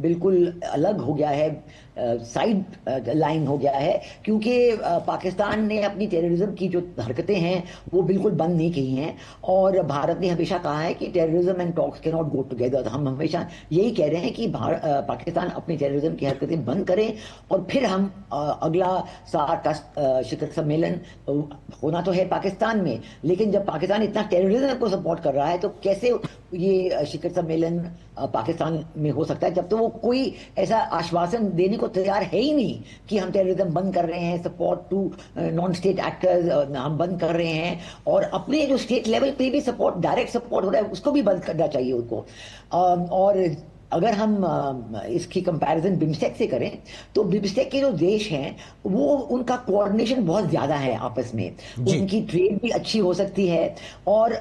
बिल्कुल अलग हो गया है, साइड लाइन हो गया है, क्योंकि पाकिस्तान ने अपनी टेररिज्म की जो हरकतें हैं वो बिल्कुल बंद नहीं की हैं। और भारत ने हमेशा कहा है कि terrorism and talks can not go together. तो हम हमेशा यही कह रहे हैं कि पाकिस्तान अपनी टेररिज्म की हरकतें बंद करें, और फिर हम अगला सार्क का शिखर सम्मेलन होना तो है पाकिस्तान में, लेकिन जब पाकिस्तान इतना टेररिज्म को सपोर्ट कर रहा है तो कैसे ये शिखर सम्मेलन पाकिस्तान में हो सकता है, जब तो वो कोई ऐसा आश्वासन देने को तैयार है ही नहीं कि हम टेररिज्म बंद कर रहे हैं, support to non state actors हम बंद कर रहे हैं, और अपने जो स्टेट लेवल पे भी सपोर्ट, डायरेक्ट सपोर्ट हो रहा है, उसको भी बंद करना चाहिए उनको। और अगर हम इसकी कंपैरिजन बिम्स्टेक से करें तो बिम्स्टेक के जो देश हैं वो उनका कोऑर्डिनेशन बहुत ज्यादा है आपस में, जी। उनकी ट्रेड भी अच्छी हो सकती है। और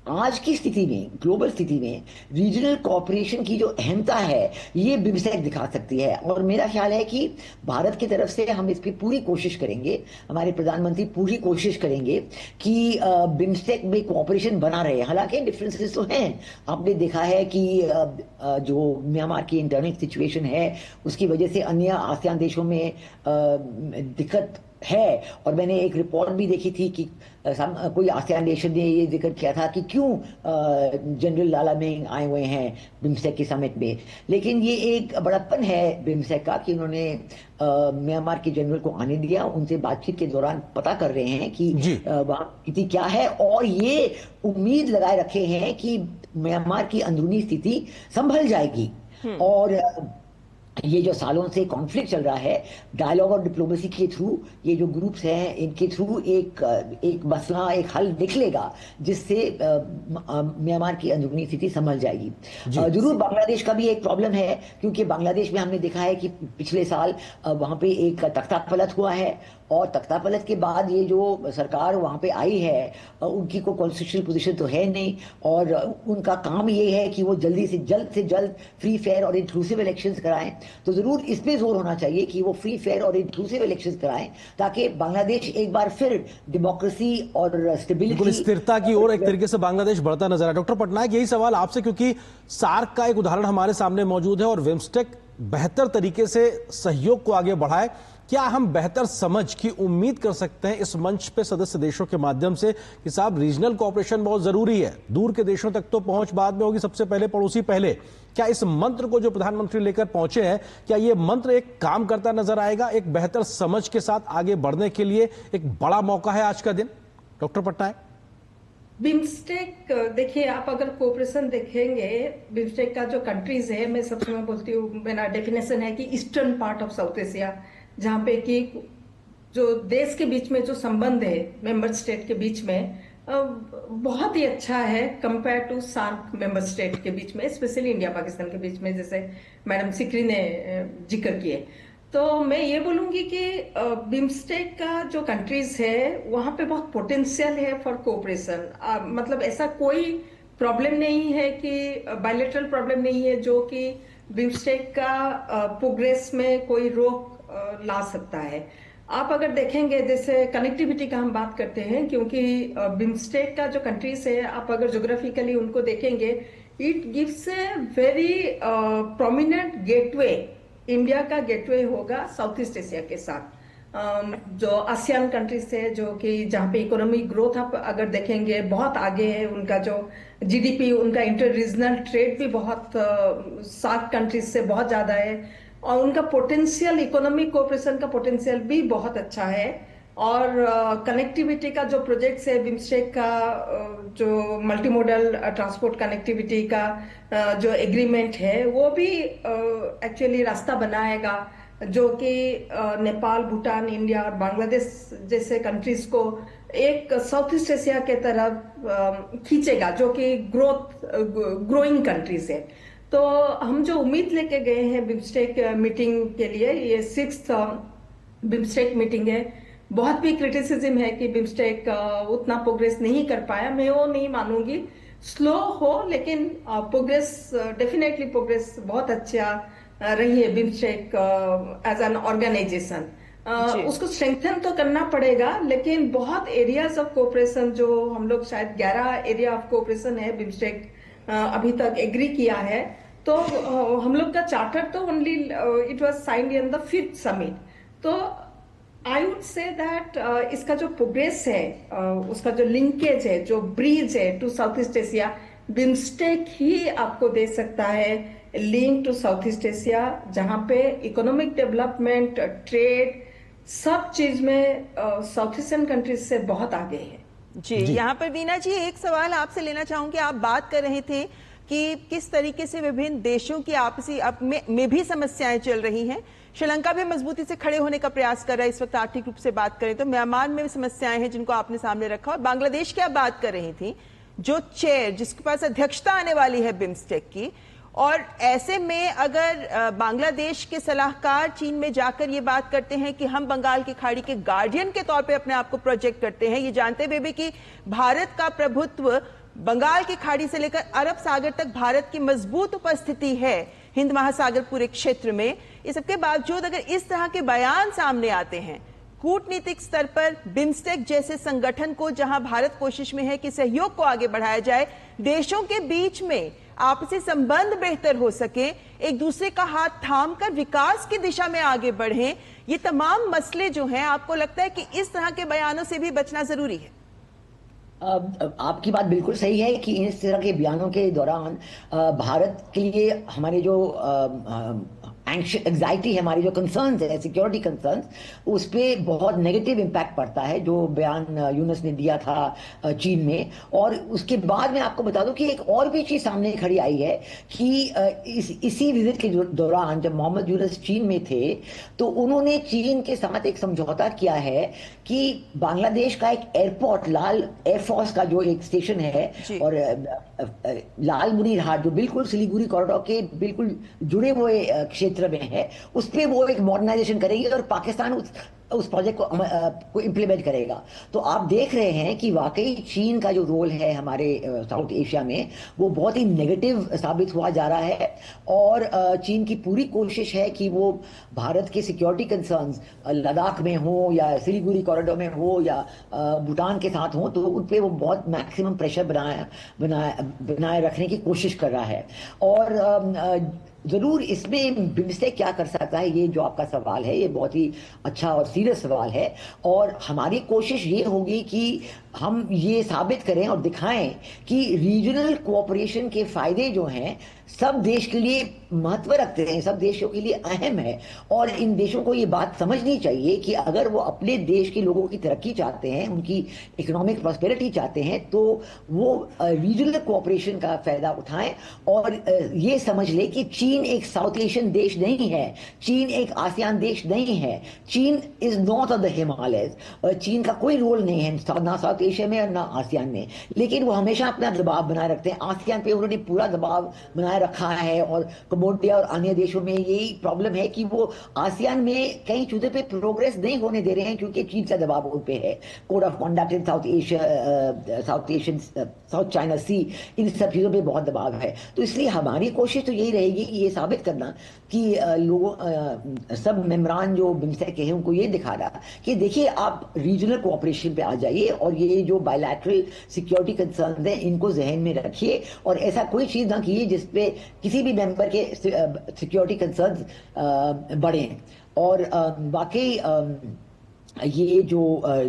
आज की स्थिति में, ग्लोबल स्थिति में, रीजनल कोऑपरेशन की जो अहमता है ये बिम्स्टेक दिखा सकती है। और मेरा ख्याल है कि भारत की तरफ से हम इस पे पूरी कोशिश करेंगे, हमारे प्रधानमंत्री पूरी कोशिश करेंगे कि बिम्स्टेक में कोऑपरेशन बना रहे। हालांकि डिफरेंसेस तो हैं, आपने देखा है कि जो म्यांमार की इंटरनल सिचुएशन है उसकी वजह से अन्य आसियान देशों में दिक्कत है। और मैंने एक रिपोर्ट भी देखी थी कि कोई आसियान नेशन ने ये जिक्र किया था कि क्यों जनरल लाला मेंग आए हुए हैं बिम्स्टेक की समिट में। लेकिन ये एक बड़प्पन है बिम्स्टेक का कि उन्होंने म्यांमार के जनरल को आने दिया, उनसे बातचीत के दौरान पता कर रहे हैं कि जी। वहाँ स्थिति क्या है, और ये उम्मीद लगाए रखे हैं कि म्यांमार की अंदरूनी स्थिति संभल जाएगी। और ये जो सालों से कॉन्फ्लिक्ट चल रहा है, डायलॉग और डिप्लोमेसी के थ्रू, ये जो ग्रुप्स हैं इनके थ्रू एक एक मसला, एक हल निकलेगा जिससे म्यांमार की अंदरूनी स्थिति संभल जाएगी। जी। जरूर बांग्लादेश का भी एक प्रॉब्लम है, क्योंकि बांग्लादेश में हमने देखा है कि पिछले साल वहां पे एक तख्तापलट हुआ है, और तख्तापलट के बाद ये जो सरकार वहां पे आई है उनकी कोई कॉन्स्टिट्यूशनल पोजीशन तो है नहीं, और उनका काम ये है कि वो जल्दी से जल्द फ्री फेयर और इंक्लूसिव इलेक्शंस कराएं। तो जरूर इस पे जोर होना चाहिए कि वो फ्री फेयर और इंक्लूसिव इलेक्शंस कराएं, ताकि बांग्लादेश एक बार फिर डेमोक्रेसी और बिल्कुल स्टेबिलिटी। स्थिरता की ओर एक तरीके से बांग्लादेश बढ़ता नजर है। डॉक्टर पटनायक, यही सवाल आपसे, क्योंकि सार्क का एक उदाहरण हमारे सामने मौजूद है और बिम्स्टेक बेहतर तरीके से सहयोग को आगे बढ़ाए, क्या हम बेहतर समझ की उम्मीद कर सकते हैं इस मंच पे सदस्य देशों के माध्यम से कि साहब रीजनल कोऑपरेशन बहुत जरूरी है, दूर के देशों तक तो पहुंच बाद में होगी, सबसे पहले पड़ोसी पहले। क्या इस मंत्र को जो प्रधानमंत्री लेकर पहुंचे हैं, क्या ये मंत्र एक काम करता नजर आएगा, एक बेहतर समझ के साथ आगे बढ़ने के लिए एक बड़ा मौका है आज का दिन? डॉक्टर पटनायक। बिम्स्टेक, देखिए आप अगर कोऑपरेशन देखेंगे, बिम्स्टेक का जो कंट्रीज है, मैं सबसे मैं बोलती हूँ, मेरा डेफिनेशन है कि eastern part of south Asia, जहाँ पे कि जो देश के बीच में जो संबंध है मेंबर स्टेट के बीच में बहुत ही अच्छा है compare to SAARC member state के बीच में, स्पेशली इंडिया पाकिस्तान के बीच में, जैसे मैडम सिकरी ने जिक्र किए। तो मैं ये बोलूंगी कि बिम्स्टेक का जो कंट्रीज है वहां पे बहुत पोटेंशियल है फॉर कोऑपरेशन। मतलब ऐसा कोई प्रॉब्लम नहीं है कि बायलैटरल प्रॉब्लम नहीं है जो कि बिम्स्टेक का प्रोग्रेस में कोई रोक ला सकता है। आप अगर देखेंगे, जैसे कनेक्टिविटी का हम बात करते हैं, क्योंकि बिम्स्टेक का जो कंट्रीज है, आप अगर ज्योग्राफिकली उनको देखेंगे, it gives a very prominent gateway. India का गेटवे होगा साउथ ईस्ट एशिया के साथ। जो आसियान कंट्रीज है, जो कि जहाँ पे इकोनॉमिक ग्रोथ आप अगर देखेंगे बहुत आगे है, उनका जो जीडीपी, उनका इंटर रीजनल ट्रेड भी बहुत सार्क कंट्रीज से बहुत ज्यादा है, और उनका पोटेंशियल, इकोनॉमिक कोऑपरेशन का पोटेंशियल भी बहुत अच्छा है। और कनेक्टिविटी का जो प्रोजेक्ट्स है बिम्स्टेक का, जो मल्टी मॉडल ट्रांसपोर्ट कनेक्टिविटी का जो एग्रीमेंट है, वो भी एक्चुअली रास्ता बनाएगा जो कि नेपाल, भूटान, इंडिया और बांग्लादेश जैसे कंट्रीज को एक साउथ ईस्ट एशिया के तरफ खींचेगा, जो कि ग्रोइंग कंट्रीज है। तो हम जो उम्मीद लेके गए हैं बिम्स्टेक मीटिंग के लिए, ये 6th बिम्स्टेक मीटिंग है। बहुत भी क्रिटिसिज्म है कि बिम्स्टेक उतना प्रोग्रेस नहीं कर पाया, मैं वो नहीं मानूंगी। स्लो हो, लेकिन प्रोग्रेस, डेफिनेटली प्रोग्रेस बहुत अच्छा रही है बिम्स्टेक एज एन ऑर्गेनाइजेशन। जी। उसको स्ट्रेंथन तो करना पड़ेगा, लेकिन बहुत एरियाज ऑफ कोऑपरेशन, जो हम लोग शायद 11 एरिया ऑफ कोऑपरेशन है बिम्स्टेक अभी तक एग्री किया है, तो हम लोग का चार्टर तो only it was signed in the 5th summit. तो आई वुड से दैट इसका जो प्रोग्रेस है, उसका जो लिंकेज है, जो ब्रिज है to South East Asia, BIMSTEC ही आपको दे सकता है link to South East Asia, जहां पे इकोनॉमिक डेवलपमेंट, ट्रेड, सब चीज में साउथ ईस्टर्न कंट्रीज से बहुत आगे है। जी, यहाँ पर वीना जी एक सवाल आपसे लेना चाहूंगी। आप बात कर रहे थे कि किस तरीके से विभिन्न देशों की आपसी में भी समस्याएं चल रही हैं। श्रीलंका भी मजबूती से खड़े होने का प्रयास कर रहा है इस वक्त आर्थिक रूप से बात करें तो। म्यांमार में भी समस्याएं हैं जिनको आपने सामने रखा, और बांग्लादेश की आप बात कर रही थी जो चेयर, जिसके पास अध्यक्षता आने वाली है बिम्स्टेक की। और ऐसे में अगर बांग्लादेश के सलाहकार चीन में जाकर ये बात करते हैं कि हम बंगाल की खाड़ी के गार्डियन के तौर पे अपने आप को प्रोजेक्ट करते हैं, ये जानते हुए भी कि भारत का प्रभुत्व बंगाल की खाड़ी से लेकर अरब सागर तक भारत की मजबूत उपस्थिति है हिंद महासागर पूरे क्षेत्र में, इस सबके बावजूद अगर इस तरह के बयान सामने आते हैं कूटनीतिक स्तर पर बिम्स्टेक जैसे संगठन को, जहां भारत कोशिश में है कि सहयोग को आगे बढ़ाया जाए, देशों के बीच में आपसी संबंध बेहतर हो सके, एक दूसरे का हाथ थाम कर विकास की दिशा में आगे बढ़ें, ये तमाम मसले जो हैं, आपको लगता है कि इस तरह के बयानों से भी बचना जरूरी है? आपकी बात बिल्कुल सही है कि इस तरह के बयानों के दौरान भारत के लिए हमारे जो एंग्जाइटी है, हमारी जो कंसर्न्स है, सिक्योरिटी कंसर्न्स, उस पर बहुत नेगेटिव इम्पैक्ट पड़ता है, जो बयान यूनुस ने दिया था चीन में। और उसके बाद मैं आपको बता दूं कि एक और भी चीज सामने खड़ी आई है कि इसी विजिट के दौरान जब मोहम्मद यूनुस चीन में थे तो उन्होंने चीन के साथ एक समझौता किया है कि बांग्लादेश का एक एयरपोर्ट, लाल एयरफोर्स का जो एक स्टेशन है, और लाल मुनीरहाट जो बिल्कुल सिलीगुड़ी कॉरिडोर के बिल्कुल जुड़े हुए क्षेत्र में है, उस पे वो एक मॉडर्नाइजेशन करेगी और पाकिस्तान उस प्रोजेक्ट को इम्प्लीमेंट करेगा। तो आप देख रहे हैं कि वाकई चीन का जो रोल है हमारे साउथ एशिया में वो बहुत ही नेगेटिव साबित हुआ जा रहा है। और चीन की पूरी कोशिश है कि वो भारत के सिक्योरिटी कंसर्न्स लद्दाख में हो या सिलीगुड़ी कॉरिडोर में हो या भूटान के साथ हो, तो उन पे वो बहुत मैक्सिमम प्रेशर बनाए रखने की कोशिश कर रहा है। और जरूर इसमें बिम्स्टेक क्या कर सकता है, ये जो आपका सवाल है ये बहुत ही अच्छा और सीरियस सवाल है। और हमारी कोशिश ये होगी कि हम ये साबित करें और दिखाएं कि रीजनल कोऑपरेशन के फायदे जो हैं सब देश के लिए महत्व रखते हैं, सब देशों के लिए अहम है। और इन देशों को ये बात समझनी चाहिए कि अगर वो अपने देश के लोगों की तरक्की चाहते हैं, उनकी इकोनॉमिक प्रॉस्पेरिटी चाहते हैं, तो वो रीजनल कोऑपरेशन का फायदा उठाएं। और ये समझ ले कि चीन एक साउथ एशियन देश नहीं है, चीन एक आसियान देश नहीं है, चीन is not of the Himalayas. चीन का कोई रोल नहीं है ना साउथ एशिया में और ना आसियान में, लेकिन वो हमेशा अपना दबाव बनाए रखते हैं। आसियान पे उन्होंने पूरा दबाव बनाए रखा है, और कम्बोडिया और अन्य देशों में यही प्रॉब्लम है कि वो आसियान में कई चीजों पे प्रोग्रेस नहीं होने दे रहे हैं क्योंकि चीन का दबाव उन पे है। Code of conduct in South China Sea, इन सब चीजों पे बहुत दबाव है। तो इसलिए हमारी कोशिश तो यही रहेगी कि ये साबित करना कि लोगों सब मेंबरान जो बिम्स्टेक के हैं उनको ये दिखाना कि देखिए आप रीजनल कोऑपरेशन पे आ जाइए और ये जो बायलैटरल सिक्योरिटी कंसर्न है इनको जहन में रखिए, और ऐसा कोई चीज ना कीजिए जिसपे किसी भी मेंबर के सिक्योरिटी कंसर्न बढ़े। और वाकई ये जो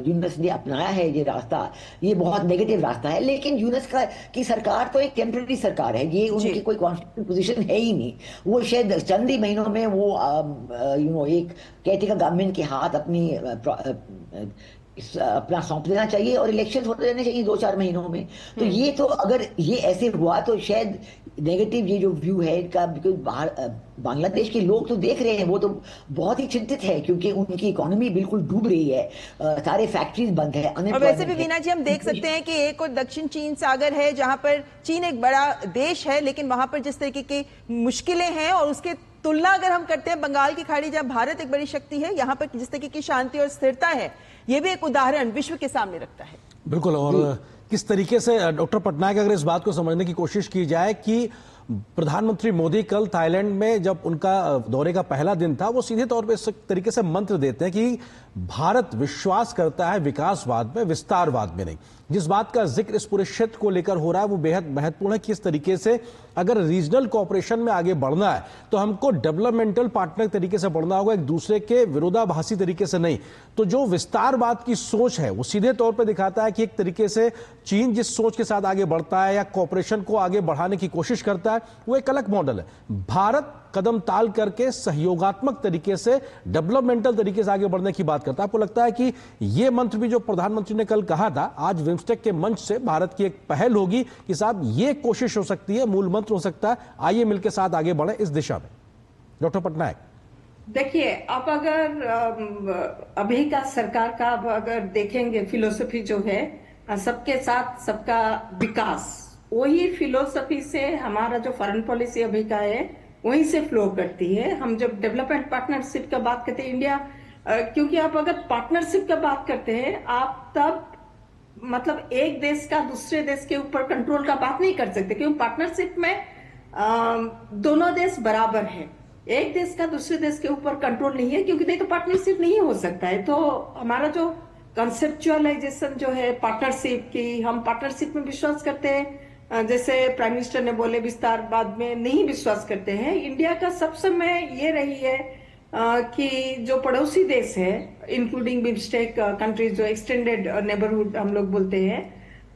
यूनुस ने अपनाया है ये रास्ता, ये बहुत नेगेटिव रास्ता है। लेकिन यूनुस की सरकार तो एक टेम्पररी सरकार है, ये उनकी कोई कॉन्स्टिट्यूशनल पोजीशन है ही नहीं। वो शायद चंद ही महीनों में वो एक केयरटेकर गवर्नमेंट के हाथ अपना सौंप देना चाहिए और इलेक्शन होते रहने चाहिए 2-4 महीनों में। तो ये तो अगर ये ऐसे हुआ तो शायद नेगेटिव ये जो व्यू है इनका, बांग्लादेश के लोग तो देख रहे हैं, वो तो बहुत ही चिंतित है क्योंकि उनकी इकोनॉमी बिल्कुल डूब रही है, सारे फैक्ट्रीज बंद है। और वैसे भी वीना जी हम देख सकते हैं कि एक और दक्षिण चीन सागर है जहां पर चीन एक बड़ा देश है, लेकिन वहां पर जिस तरीके की मुश्किलें हैं और उसके तुलना अगर हम करते हैं बंगाल की खाड़ी जहां भारत एक बड़ी शक्ति है, यहाँ पर जिस तरीके की शांति और स्थिरता है, ये भी एक उदाहरण विश्व के सामने रखता है। बिल्कुल। और किस तरीके से डॉक्टर पटनायक अगर इस बात को समझने की कोशिश की जाए कि प्रधानमंत्री मोदी कल थाईलैंड में जब उनका दौरे का पहला दिन था, वो सीधे तौर पे इस तरीके से मंत्र देते हैं कि भारत विश्वास करता है विकासवाद में, विस्तारवाद में नहीं। जिस बात का जिक्र इस पूरे क्षेत्र को लेकर हो रहा है वो बेहद महत्वपूर्ण है कि इस तरीके से अगर रीजनल कोऑपरेशन में आगे बढ़ना है तो हमको डेवलपमेंटल पार्टनर तरीके से बढ़ना होगा, एक दूसरे के विरोधाभासी तरीके से नहीं। तो जो विस्तारवाद की सोच है वो सीधे तौर पर दिखाता है कि एक तरीके से चीन जिस सोच के साथ आगे बढ़ता है या कोऑपरेशन को आगे बढ़ाने की कोशिश करता है वो एक अलग मॉडल है। भारत कदम ताल करके सहयोगात्मक तरीके से डेवलपमेंटल तरीके से आगे बढ़ने की बात करता है। आपको लगता है कि यह मंत्र भी जो प्रधानमंत्री ने कल कहा था, आज बिम्स्टेक के मंच से भारत की एक पहल होगी कि साहब ये कोशिश हो सकती है, मूल मंत्र हो सकता है, आइए मिलकर साथ आगे बढ़े इस दिशा में। डॉक्टर पटनायक, देखिए, आप अगर अभी का सरकार का अगर देखेंगे फिलोसफी जो है सबके साथ सबका विकास, वही फिलोसफी से हमारा जो फॉरेन पॉलिसी अभी का है वहीं से फ्लो करती है। हम जब डेवलपमेंट पार्टनरशिप का बात करते हैं इंडिया, क्योंकि आप अगर पार्टनरशिप का बात करते हैं आप तब मतलब एक देश का दूसरे देश के ऊपर कंट्रोल का बात नहीं कर सकते, क्योंकि पार्टनरशिप में दोनों देश बराबर है। एक देश का दूसरे देश के ऊपर कंट्रोल नहीं है, क्योंकि नहीं तो पार्टनरशिप नहीं हो सकता है। तो हमारा जो कंसेप्चुअलाइजेशन जो है पार्टनरशिप की, हम पार्टनरशिप में विश्वास करते हैं, जैसे प्राइम मिनिस्टर ने बोले विस्तारवाद में नहीं विश्वास करते हैं। इंडिया का सब समय ये रही है कि जो पड़ोसी देश है इंक्लूडिंग बिम्स्टेक कंट्रीज, जो एक्सटेंडेड नेबरहुड हम लोग बोलते हैं,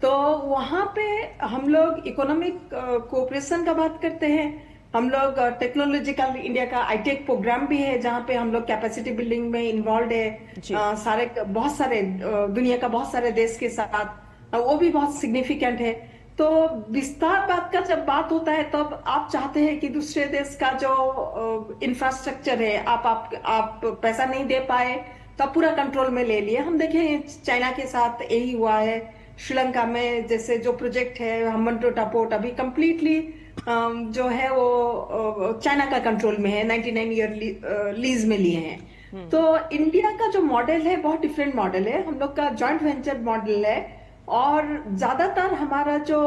तो वहां पे हम लोग इकोनॉमिक कोऑपरेशन का बात करते हैं। हम लोग टेक्नोलॉजिकल इंडिया का आईटेक प्रोग्राम भी है जहां पे हम लोग कैपेसिटी बिल्डिंग में इन्वॉल्व है बहुत सारे दुनिया का बहुत सारे देश के साथ, वो भी बहुत सिग्निफिकेंट है। तो विस्तारवाद का जब बात होता है तब आप चाहते हैं कि दूसरे देश का जो इंफ्रास्ट्रक्चर है आप पैसा नहीं दे पाए तब पूरा कंट्रोल में ले लिए। हम देखें चाइना के साथ यही हुआ है। श्रीलंका में जैसे जो प्रोजेक्ट है हम्बनटोटा पोर्ट अभी कंप्लीटली जो है वो चाइना का कंट्रोल में है, 99 ईयर लीज में लिए हैं। तो इंडिया का जो मॉडल है बहुत डिफरेंट मॉडल है। हम लोग का जॉइंट वेंचर मॉडल है और ज्यादातर हमारा जो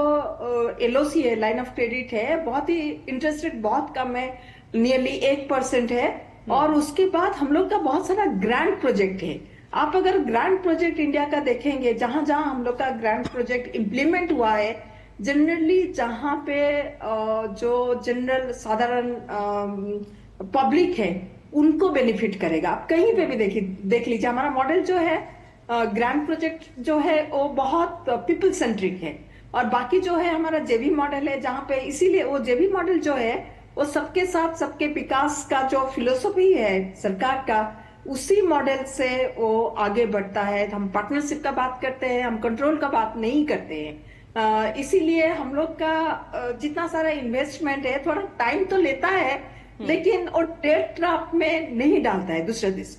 एलओसी है, लाइन ऑफ क्रेडिट है, बहुत ही इंटरेस्ट रेट बहुत कम है, नियरली 1% है। और उसके बाद हम लोग का बहुत सारा ग्रांट प्रोजेक्ट है। आप अगर ग्रांट प्रोजेक्ट इंडिया का देखेंगे, जहां जहां हम लोग का ग्रांट प्रोजेक्ट इंप्लीमेंट हुआ है, जनरली जहां पे जो जनरल साधारण पब्लिक है उनको बेनिफिट करेगा। आप कहीं पे भी देख लीजिए, हमारा मॉडल जो है ग्रांट प्रोजेक्ट जो है वो बहुत पीपल सेंट्रिक है। और बाकी जो है हमारा जेबी मॉडल है जहां पे, इसीलिए वो जेबी मॉडल जो है वो सबके साथ सबके विकास का जो फिलोसफी है सरकार का, उसी मॉडल से वो आगे बढ़ता है। हम पार्टनरशिप का बात करते हैं, हम कंट्रोल का बात नहीं करते हैं। इसीलिए हम लोग का जितना सारा इन्वेस्टमेंट है थोड़ा टाइम तो लेता है, लेकिन और डेट ट्रैप में नहीं डालता है दूसरे देश।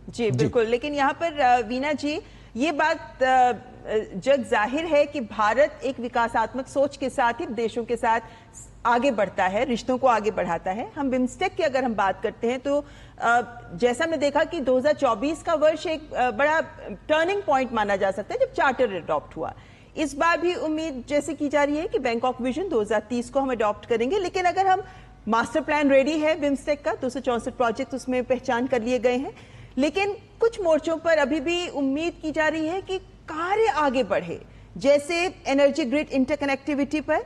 जी बिल्कुल। लेकिन यहाँ पर वीना जी, ये बात जग जाहिर है कि भारत एक विकासात्मक सोच के साथ ही देशों के साथ आगे बढ़ता है, रिश्तों को आगे बढ़ाता है। हम बिम्स्टेक की अगर हम बात करते हैं तो जैसा हमने देखा कि 2024 का वर्ष एक बड़ा टर्निंग पॉइंट माना जा सकता है जब चार्टर अडॉप्ट हुआ। इस बार भी उम्मीद जैसे की जा रही है कि बैंकॉक विजन 2030 को हम अडॉप्ट करेंगे। लेकिन अगर हम मास्टर प्लान रेडी है बिम्स्टेक का, 264 प्रोजेक्ट उसमें पहचान कर लिए गए हैं, लेकिन कुछ मोर्चों पर अभी भी उम्मीद की जा रही है कि कार्य आगे बढ़े। जैसे एनर्जी ग्रिड इंटरकनेक्टिविटी पर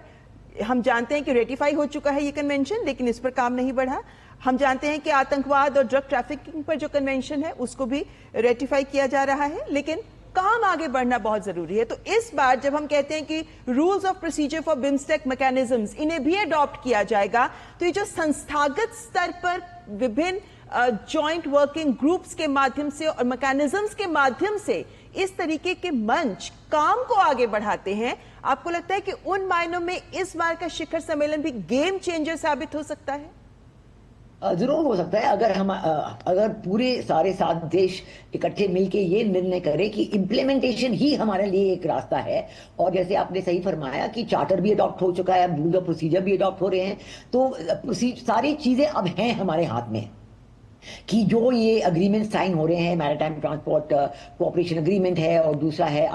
हम जानते हैं कि रेटिफाई हो चुका है ये कन्वेंशन, लेकिन इस पर काम नहीं बढ़ा। हम जानते हैं कि आतंकवाद और ड्रग ट्रैफिकिंग पर जो कन्वेंशन है उसको भी रेटिफाई किया जा रहा है, लेकिन काम आगे बढ़ना बहुत जरूरी है। तो इस बार जब हम कहते हैं कि rules of procedure for BIMSTEC mechanisms, इन्हें भी अडॉप्ट किया जाएगा, तो ये जो संस्थागत स्तर पर विभिन्न जॉइंट वर्किंग ग्रुप्स के माध्यम से और मैकेनिज्म्स के माध्यम से इस तरीके के मंच काम को आगे बढ़ाते हैं, आपको लगता है कि उन मायनों में इस बार का शिखर सम्मेलन भी गेम चेंजर साबित हो सकता है? जरूर हो सकता है। अगर पूरे सारे 7 देश इकट्ठे मिलके ये निर्णय करें कि इम्प्लीमेंटेशन ही हमारे लिए एक रास्ता है, और जैसे आपने सही फरमाया कि चार्टर भी अडॉप्ट हो चुका है, रूल ऑफ प्रोसीजर भी अडॉप्ट हो रहे हैं, तो सारी चीजें अब हैं हमारे हाथ में कि जो ये अग्रीमेंट साइन हो रहे हैं, मैरीटाइम ट्रांसपोर्ट कोऑपरेशन अग्रीमेंट है और दूसरा है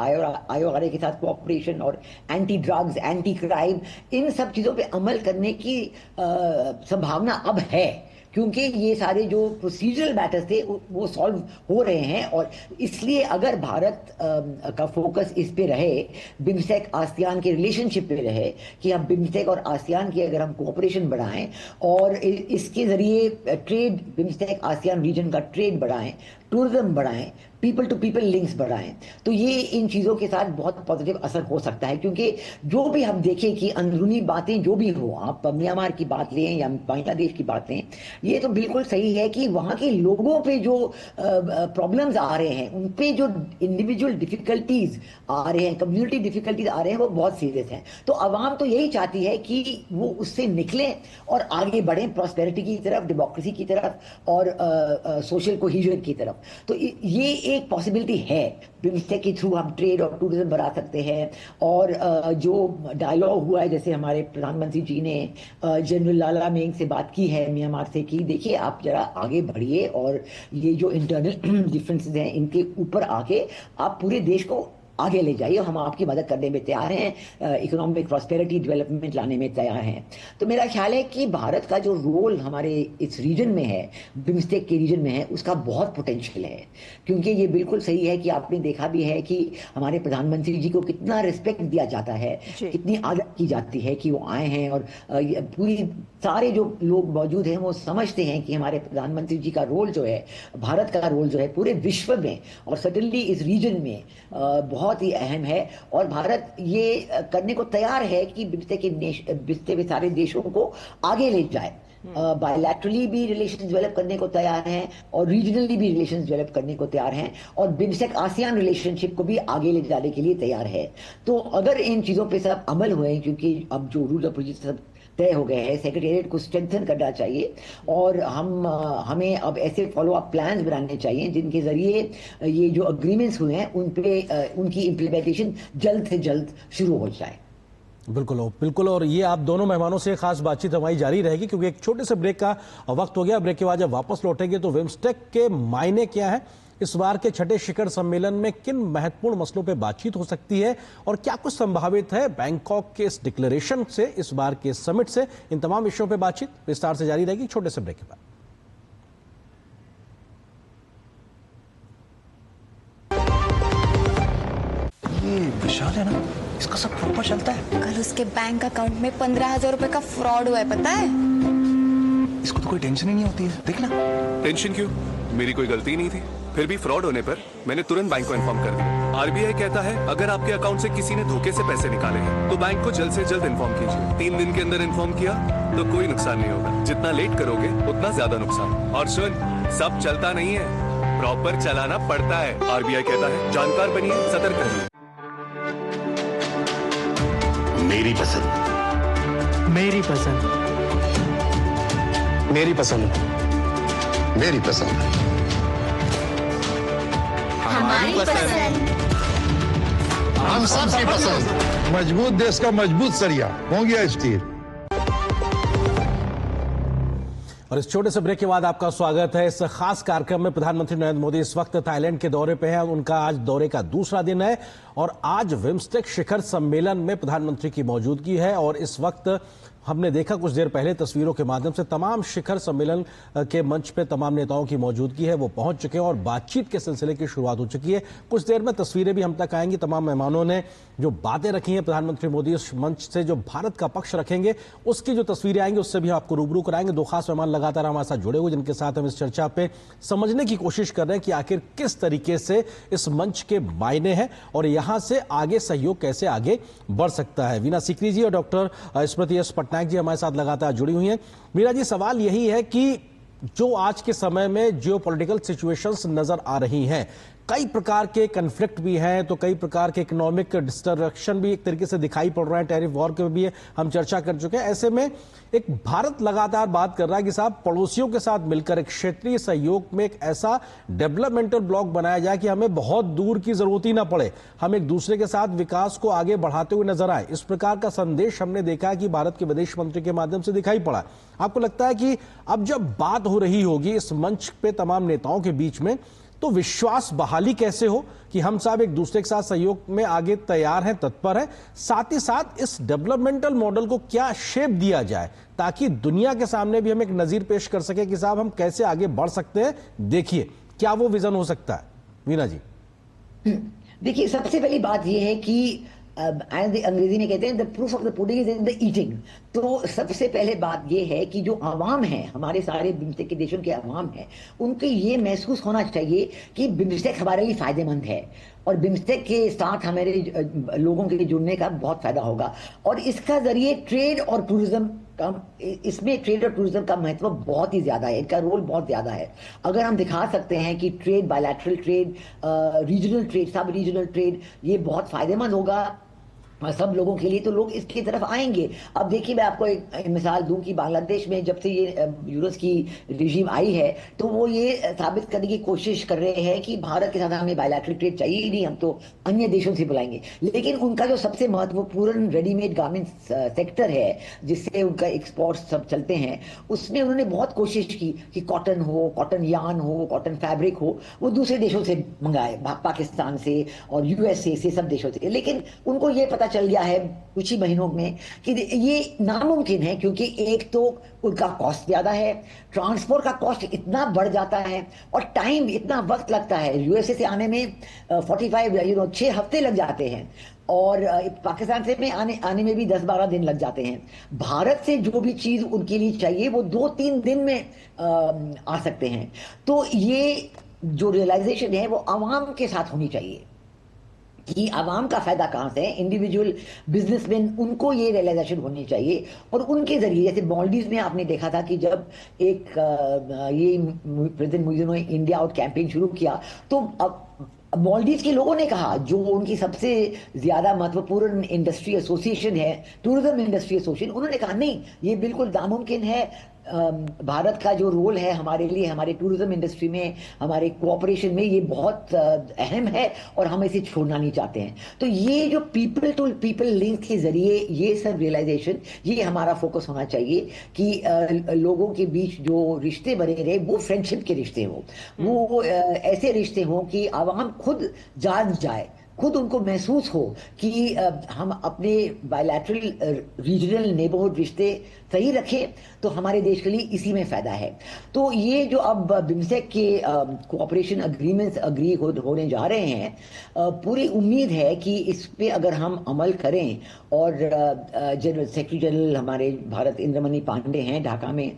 IORA के साथ कोऑपरेशन और एंटी ड्रग्स, एंटी क्राइम, इन सब चीजों पे अमल करने की संभावना अब है। क्योंकि ये सारे जो प्रोसीजरल मैटर्स थे वो सॉल्व हो रहे हैं। और इसलिए अगर भारत का फोकस इस पे रहे, बिम्स्टेक आसियान के रिलेशनशिप पे रहे, कि हम बिम्स्टेक और आसियान की अगर हम कोऑपरेशन बढ़ाएं और इसके जरिए ट्रेड, बिम्स्टेक आसियान रीजन का ट्रेड बढ़ाएं, टूरिज्म बढ़ाएं, पीपल टू पीपल लिंक्स बढ़ाएं, तो ये इन चीज़ों के साथ बहुत पॉजिटिव असर हो सकता है। क्योंकि जो भी हम देखें कि अंदरूनी बातें जो भी हो, आप म्यांमार की बात लें या बांग्लादेश की बात लें, ये तो बिल्कुल सही है कि वहाँ के लोगों पे जो प्रॉब्लम्स आ रहे हैं, उन पे जो इंडिविजुअल डिफिकल्टीज आ रहे हैं, कम्युनिटी डिफिकल्टीज आ रहे हैं, वो बहुत सीरियस हैं। तो आवाम तो यही चाहती है कि वो उससे निकलें और आगे बढ़ें प्रॉस्पेरिटी की तरफ, डेमोक्रेसी की तरफ और सोशल कोहीजन की तरफ। तो ये एक पॉसिबिलिटी है, बिम्स्टेक के थ्रू हम ट्रेड और टूरिज्म बढ़ा सकते हैं। और जो डायलॉग हुआ है, जैसे हमारे प्रधानमंत्री जी ने जनरल लाला मेंग से बात की है, म्यांमार से, की देखिए आप जरा आगे बढ़िए और ये जो इंटरनल डिफरेंसेस हैं इनके ऊपर आके आप पूरे देश को आगे ले जाइए, हम आपकी मदद करने में तैयार हैं, इकोनॉमिक प्रॉस्पेरिटी डेवलपमेंट लाने में तैयार हैं। तो मेरा ख्याल है कि भारत का जो रोल हमारे इस रीजन में है, बिम्स्टेक के रीजन में है, उसका बहुत पोटेंशियल है। क्योंकि ये बिल्कुल सही है कि आपने देखा भी है कि हमारे प्रधानमंत्री जी को कितना रिस्पेक्ट दिया जाता है, कितनी आदत की जाती है कि वो आए हैं। और पूरी सारे जो लोग मौजूद हैं वो समझते हैं कि हमारे प्रधानमंत्री जी का रोल जो है, भारत का रोल जो है पूरे विश्व में और सडनली इस रीजन में बहुत ही अहम है। और भारत ये करने को तैयार है कि बिम्स्टेक के सारे देशों को आगे ले जाए, बायलैटरली भी रिलेशंस डेवलप करने को तैयार हैं और रीजनली भी रिलेशंस डेवलप करने को तैयार हैं, और बिम्स्टेक आसियान रिलेशनशिप को भी आगे ले जाने के लिए तैयार है। तो अगर इन चीज़ों पे सब अमल हुए, क्योंकि अब जो रूल ऑफ प्रोसीजर सब तय हो गए हैं, सेक्रेटेरिएट को स्ट्रेंथन करना चाहिए और हमें अब ऐसे फॉलो अप प्लान्स बनाने चाहिए जिनके जरिए ये जो अग्रीमेंट्स हुए हैं उन पे उनकी इम्प्लीमेंटेशन जल्द से जल्द शुरू हो जाए। बिल्कुल। और ये आप दोनों मेहमानों से खास बातचीत हमारी जारी रहेगी, क्योंकि एक छोटे से ब्रेक का वक्त हो गया। ब्रेक के बाद जब वापस लौटेंगे तो बिम्स्टेक के मायने क्या है, इस बार के छठे शिखर सम्मेलन में किन महत्वपूर्ण मसलों पर बातचीत हो सकती है और क्या कुछ संभावित है बैंकॉक के इस डिक्लेरेशन से, इस बार के समिट से, इन तमाम विषयों पर बातचीत विस्तार से जारी रहेगी छोटे से ब्रेक के बाद। ये विशाल है ना, इसका सब प्रॉपर चलता है। कल उसके बैंक अकाउंट में 15,000 रुपए का फ्रॉड हुआ है, पता है? इसको तो कोई टेंशन ही नहीं होती है, देखना। टेंशन क्यों? मेरी कोई गलती नहीं थी। फिर भी फ्रॉड होने पर मैंने तुरंत बैंक को इन्फॉर्म कर दिया। आरबीआई कहता है अगर आपके अकाउंट से किसी ने धोखे से पैसे निकाले हैं तो बैंक को जल्द से जल्द इन्फॉर्म कीजिए। 3 दिन के अंदर इन्फॉर्म किया तो कोई नुकसान नहीं होगा, जितना लेट करोगे उतना ज्यादा नुकसान। और सुन, सब चलता नहीं है, प्रॉपर चलाना पड़ता है। आरबीआई कहता है जानकार बनिए, सतर्क रहिए। मेरी पसंद, मेरी पसंद, मेरी पसंद, मेरी पसंद, हमारी पसंद, हम सबकी पसंद। मजबूत देश का मजबूत सरिया हो गया स्टील। और इस छोटे से ब्रेक के बाद आपका स्वागत है इस खास कार्यक्रम में। प्रधानमंत्री नरेंद्र मोदी इस वक्त थाईलैंड के दौरे पे हैं। उनका आज दौरे का दूसरा दिन है और आज बिम्स्टेक शिखर सम्मेलन में प्रधानमंत्री की मौजूदगी है। और इस वक्त हमने देखा कुछ देर पहले तस्वीरों के माध्यम से तमाम शिखर सम्मेलन के मंच पे तमाम नेताओं की मौजूदगी है, वो पहुंच चुके हैं और बातचीत के सिलसिले की शुरुआत हो चुकी है। कुछ देर में तस्वीरें भी हम तक आएंगी। तमाम मेहमानों ने जो बातें रखी हैं, प्रधानमंत्री मोदी इस मंच से जो भारत का पक्ष रखेंगे उसकी जो तस्वीरें आएंगी उससे भी आपको रूबरू कराएंगे। 2 खास मेहमान लगातार हमारे साथ जुड़े हुए, जिनके साथ हम इस चर्चा पे समझने की कोशिश कर रहे हैं कि आखिर किस तरीके से इस मंच के मायने हैं और यहां से आगे सहयोग कैसे आगे बढ़ सकता है। वीना सीकरी जी और डॉक्टर स्मृति एस पटनायक जी हमारे साथ लगातार जुड़ी हुई हैं। मीरा जी, सवाल यही है कि जो आज के समय में जियोपॉलिटिकल सिचुएशंस नजर आ रही हैं, कई प्रकार के कन्फ्लिक्ट भी हैं, तो कई प्रकार के इकोनॉमिक डिस्ट्रक्शन भी एक तरीके से दिखाई पड़ रहा है, टैरिफ वॉर के भी हम चर्चा कर चुके हैं। ऐसे में एक भारत लगातार बात कर रहा है कि साहब पड़ोसियों के साथ मिलकर एक क्षेत्रीय सहयोग में एक ऐसा डेवलपमेंटल ब्लॉक बनाया जाए कि हमें बहुत दूर की जरूरत ही ना पड़े, हम एक दूसरे के साथ विकास को आगे बढ़ाते हुए नजर आए। इस प्रकार का संदेश हमने देखा है कि भारत के विदेश मंत्री के माध्यम से दिखाई पड़ा। आपको लगता है कि अब जब बात हो रही होगी इस मंच पे तमाम नेताओं के बीच में, तो विश्वास बहाली कैसे हो कि हम सब एक दूसरे के साथ सहयोग में आगे तैयार हैं, तत्पर हैं, साथ ही साथ इस डेवलपमेंटल मॉडल को क्या शेप दिया जाए ताकि दुनिया के सामने भी हम एक नजीर पेश कर सके कि साहब हम कैसे आगे बढ़ सकते हैं। देखिए क्या वो विजन हो सकता है, वीना जी? देखिए, सबसे पहली बात यह है कि अंग्रेजी में कहते हैं the proof of the pudding is in the eating. तो सबसे पहले बात यह है कि जो आवाम है, हमारे सारे बिम्स्टेक के देशों के आवाम है, उनको ये महसूस होना चाहिए कि बिम्स्टेक हमारे लिए फायदेमंद है और बिम्स्टेक के साथ हमारे लोगों के जुड़ने का बहुत फायदा होगा। और इसका जरिए ट्रेड और टूरिज्म का, इसमें ट्रेड और टूरिज्म का महत्व बहुत ही ज्यादा है, इनका रोल बहुत ज्यादा है। अगर हम दिखा सकते हैं कि trade, bilateral trade, regional trade, सब रीजनल ट्रेड, ये बहुत फायदेमंद होगा सब लोगों के लिए, तो लोग इसकी तरफ आएंगे। अब देखिए, मैं आपको एक मिसाल दूं कि बांग्लादेश में जब से ये यूरोस की रिजीम आई है तो वो ये साबित करने की कोशिश कर रहे हैं कि भारत के साथ हमें बायलैटरल ट्रेड चाहिए ही नहीं, हम तो अन्य देशों से बुलाएंगे। लेकिन उनका जो सबसे महत्वपूर्ण रेडीमेड गारमेंट्स सेक्टर है जिससे उनका एक्सपोर्ट सब चलते हैं, उसमें उन्होंने बहुत कोशिश की कि कॉटन हो, कॉटन यार्न हो, कॉटन फैब्रिक हो, वो दूसरे देशों से मंगाए, पाकिस्तान से और यूएसए से, सब देशों से। लेकिन उनको ये पता चल गया है कुछ ही महीनों में कि ये नामुमकिन है, क्योंकि एक तो उनका कॉस्ट ज्यादा है, ट्रांसपोर्ट का कॉस्ट इतना बढ़ जाता है और टाइम, इतना वक्त लगता है। यूएसए से आने में 6 हफ्ते लग जाते हैं और पाकिस्तान से में आने में भी 10-12 दिन लग जाते हैं। भारत से जो भी चीज उनके लिए चाहिए वो 2-3 दिन में आ सकते हैं। तो ये जो रियलाइजेशन है वो आवाम के साथ होनी चाहिए कि आवाम का फायदा कहां से है, इंडिविजुअल बिजनेसमैन, उनको ये रियलाइजेशन होनी चाहिए। और उनके जरिए, जैसे मॉलडीव्स में आपने देखा था कि जब एक ये प्रेसिडेंट मुइज़ ने इंडिया आउट कैंपेन शुरू किया, तो अब मॉलडीव्स के लोगों ने कहा, जो उनकी सबसे ज्यादा महत्वपूर्ण इंडस्ट्री एसोसिएशन है, टूरिज्म इंडस्ट्री एसोसिएशन, उन्होंने कहा नहीं, ये बिल्कुल नामुमकिन है। भारत का जो रोल है हमारे लिए, हमारे टूरिज्म इंडस्ट्री में, हमारे कोऑपरेशन में, ये बहुत अहम है और हम इसे छोड़ना नहीं चाहते हैं। तो ये जो पीपल टू पीपल लिंक के जरिए ये सब रियलाइजेशन, ये हमारा फोकस होना चाहिए कि लोगों के बीच जो रिश्ते बने रहे वो फ्रेंडशिप के रिश्ते हो, वो ऐसे रिश्ते हो कि आवाम खुद जान जाए, खुद उनको महसूस हो कि हम अपने बायलैटरल रीजनल नेबरहुड रिश्ते सही रखें तो हमारे देश के लिए इसी में फायदा है। तो ये जो अब बिम्स्टेक के कोऑपरेशन अग्रीमेंट्स होने जा रहे हैं, पूरी उम्मीद है कि इस पे अगर हम अमल करें, और जनरल सेक्रेटरी जनरल हमारे भारत इंद्रमणि पांडे हैं, ढाका में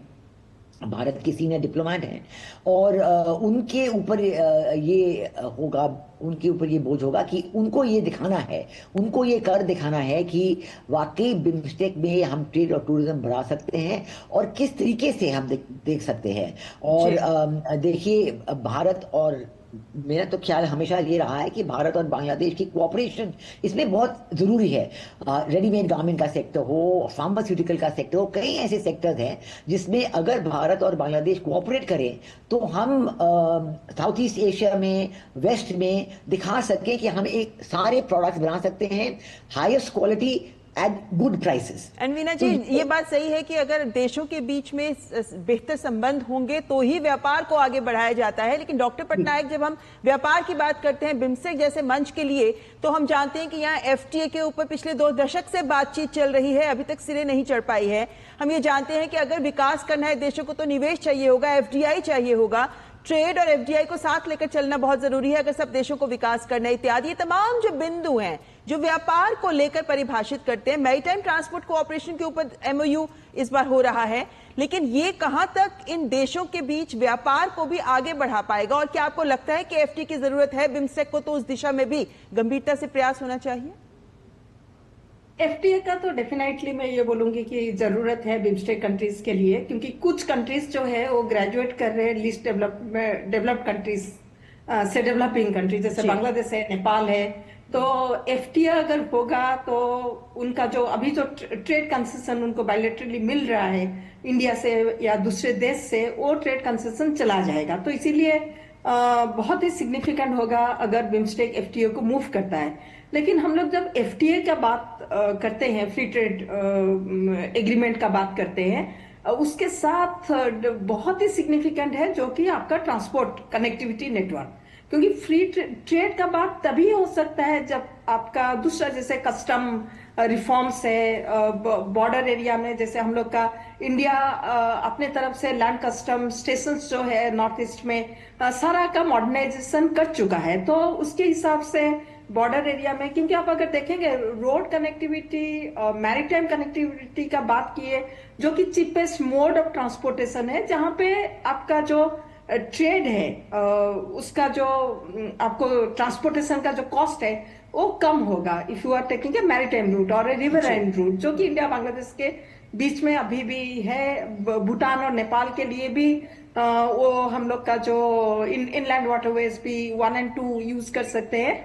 भारत के सीनियर डिप्लोमेट हैं, और उनके ऊपर ये होगा, उनके ऊपर ये बोझ होगा कि उनको ये दिखाना है, उनको ये कर दिखाना है कि वाकई बिम्स्टेक में हम ट्रेड और टूरिज्म बढ़ा सकते हैं और किस तरीके से हम देख सकते हैं। और देखिए, भारत और मेरा तो ख्याल हमेशा ये रहा है कि भारत और बांग्लादेश की कोऑपरेशन इसमें बहुत जरूरी है। रेडीमेड गारमेंट का सेक्टर हो, फार्मास्यूटिकल का सेक्टर हो, कई ऐसे सेक्टर्स हैं जिसमें अगर भारत और बांग्लादेश कोऑपरेट करें तो हम साउथ ईस्ट एशिया में, वेस्ट में दिखा सकें कि हम एक सारे प्रोडक्ट्स बना सकते हैं highest quality at good prices. Veena ji, ये बात सही है कि अगर देशों के बीच में बेहतर संबंध होंगे तो ही व्यापार को आगे बढ़ाया जाता है। लेकिन डॉक्टर पटनायक, जब हम व्यापार की बात करते हैं बिम्स्टेक जैसे मंच के लिए, तो हम जानते हैं कि यहाँ एफटीए के ऊपर पिछले 2 दशक से बातचीत चल रही है, अभी तक सिरे नहीं चढ़ पाई है। हम ये जानते हैं कि अगर विकास करना है देशों को तो निवेश चाहिए होगा, एफडीआई चाहिए होगा, ट्रेड और एफडीआई को साथ लेकर चलना बहुत जरूरी है अगर सब देशों को विकास करना है इत्यादि। ये तमाम जो बिंदु हैं जो व्यापार को लेकर परिभाषित करते हैं। मैरीटाइम ट्रांसपोर्ट कोऑपरेशन के ऊपर एमओयू इस बार हो रहा है, लेकिन ये कहां तक इन देशों के बीच व्यापार को भी आगे बढ़ा पाएगा? और क्या आपको लगता है कि एफटी की जरूरत है बिम्स्टेक को, तो उस दिशा में भी गंभीरता से प्रयास होना चाहिए? एफटीए का तो डेफिनेटली मैं ये बोलूंगी कि जरूरत है बिम्स्टेक कंट्रीज के लिए, क्योंकि कुछ कंट्रीज जो है वो ग्रेजुएट कर रहे हैं लिस्ट डेवलप्ड कंट्रीज से डेवलपिंग कंट्रीज, जैसे बांग्लादेश है, नेपाल है। तो एफटीए अगर होगा तो उनका जो अभी जो ट्रेड कंसेशन उनको बायलैटरली मिल रहा है इंडिया से या दूसरे देश से, वो ट्रेड कंसेशन चला जाएगा। तो इसीलिए बहुत ही सिग्निफिकेंट होगा अगर बिम्स्टेक एफटीए को मूव करता है। लेकिन हम लोग जब एफटीए का बात करते हैं, फ्री ट्रेड एग्रीमेंट का बात करते हैं, उसके साथ बहुत ही सिग्निफिकेंट है जो कि आपका ट्रांसपोर्ट कनेक्टिविटी नेटवर्क, क्योंकि फ्री ट्रेड का बात तभी हो सकता है जब आपका दूसरा जैसे कस्टम रिफॉर्म्स है बॉर्डर एरिया में, जैसे हम लोग का इंडिया अपने तरफ से लैंड कस्टम स्टेशन जो है नॉर्थ ईस्ट में सारा का मॉडर्नाइजेशन कर चुका है। तो उसके हिसाब से बॉर्डर एरिया में, क्योंकि आप अगर देखेंगे रोड कनेक्टिविटी, मैरीटाइम कनेक्टिविटी का बात किए जो कि चीपेस्ट मोड ऑफ ट्रांसपोर्टेशन है, जहां पे आपका जो ट्रेड है उसका जो आपको ट्रांसपोर्टेशन का जो कॉस्ट है वो कम होगा if you are taking a maritime route और ए रिवर एंड रूट, जो कि इंडिया बांग्लादेश के बीच में अभी भी है। भूटान और नेपाल के लिए भी वो हम लोग का जो इनलैंड वाटरवेज भी 1 और 2 यूज कर सकते हैं।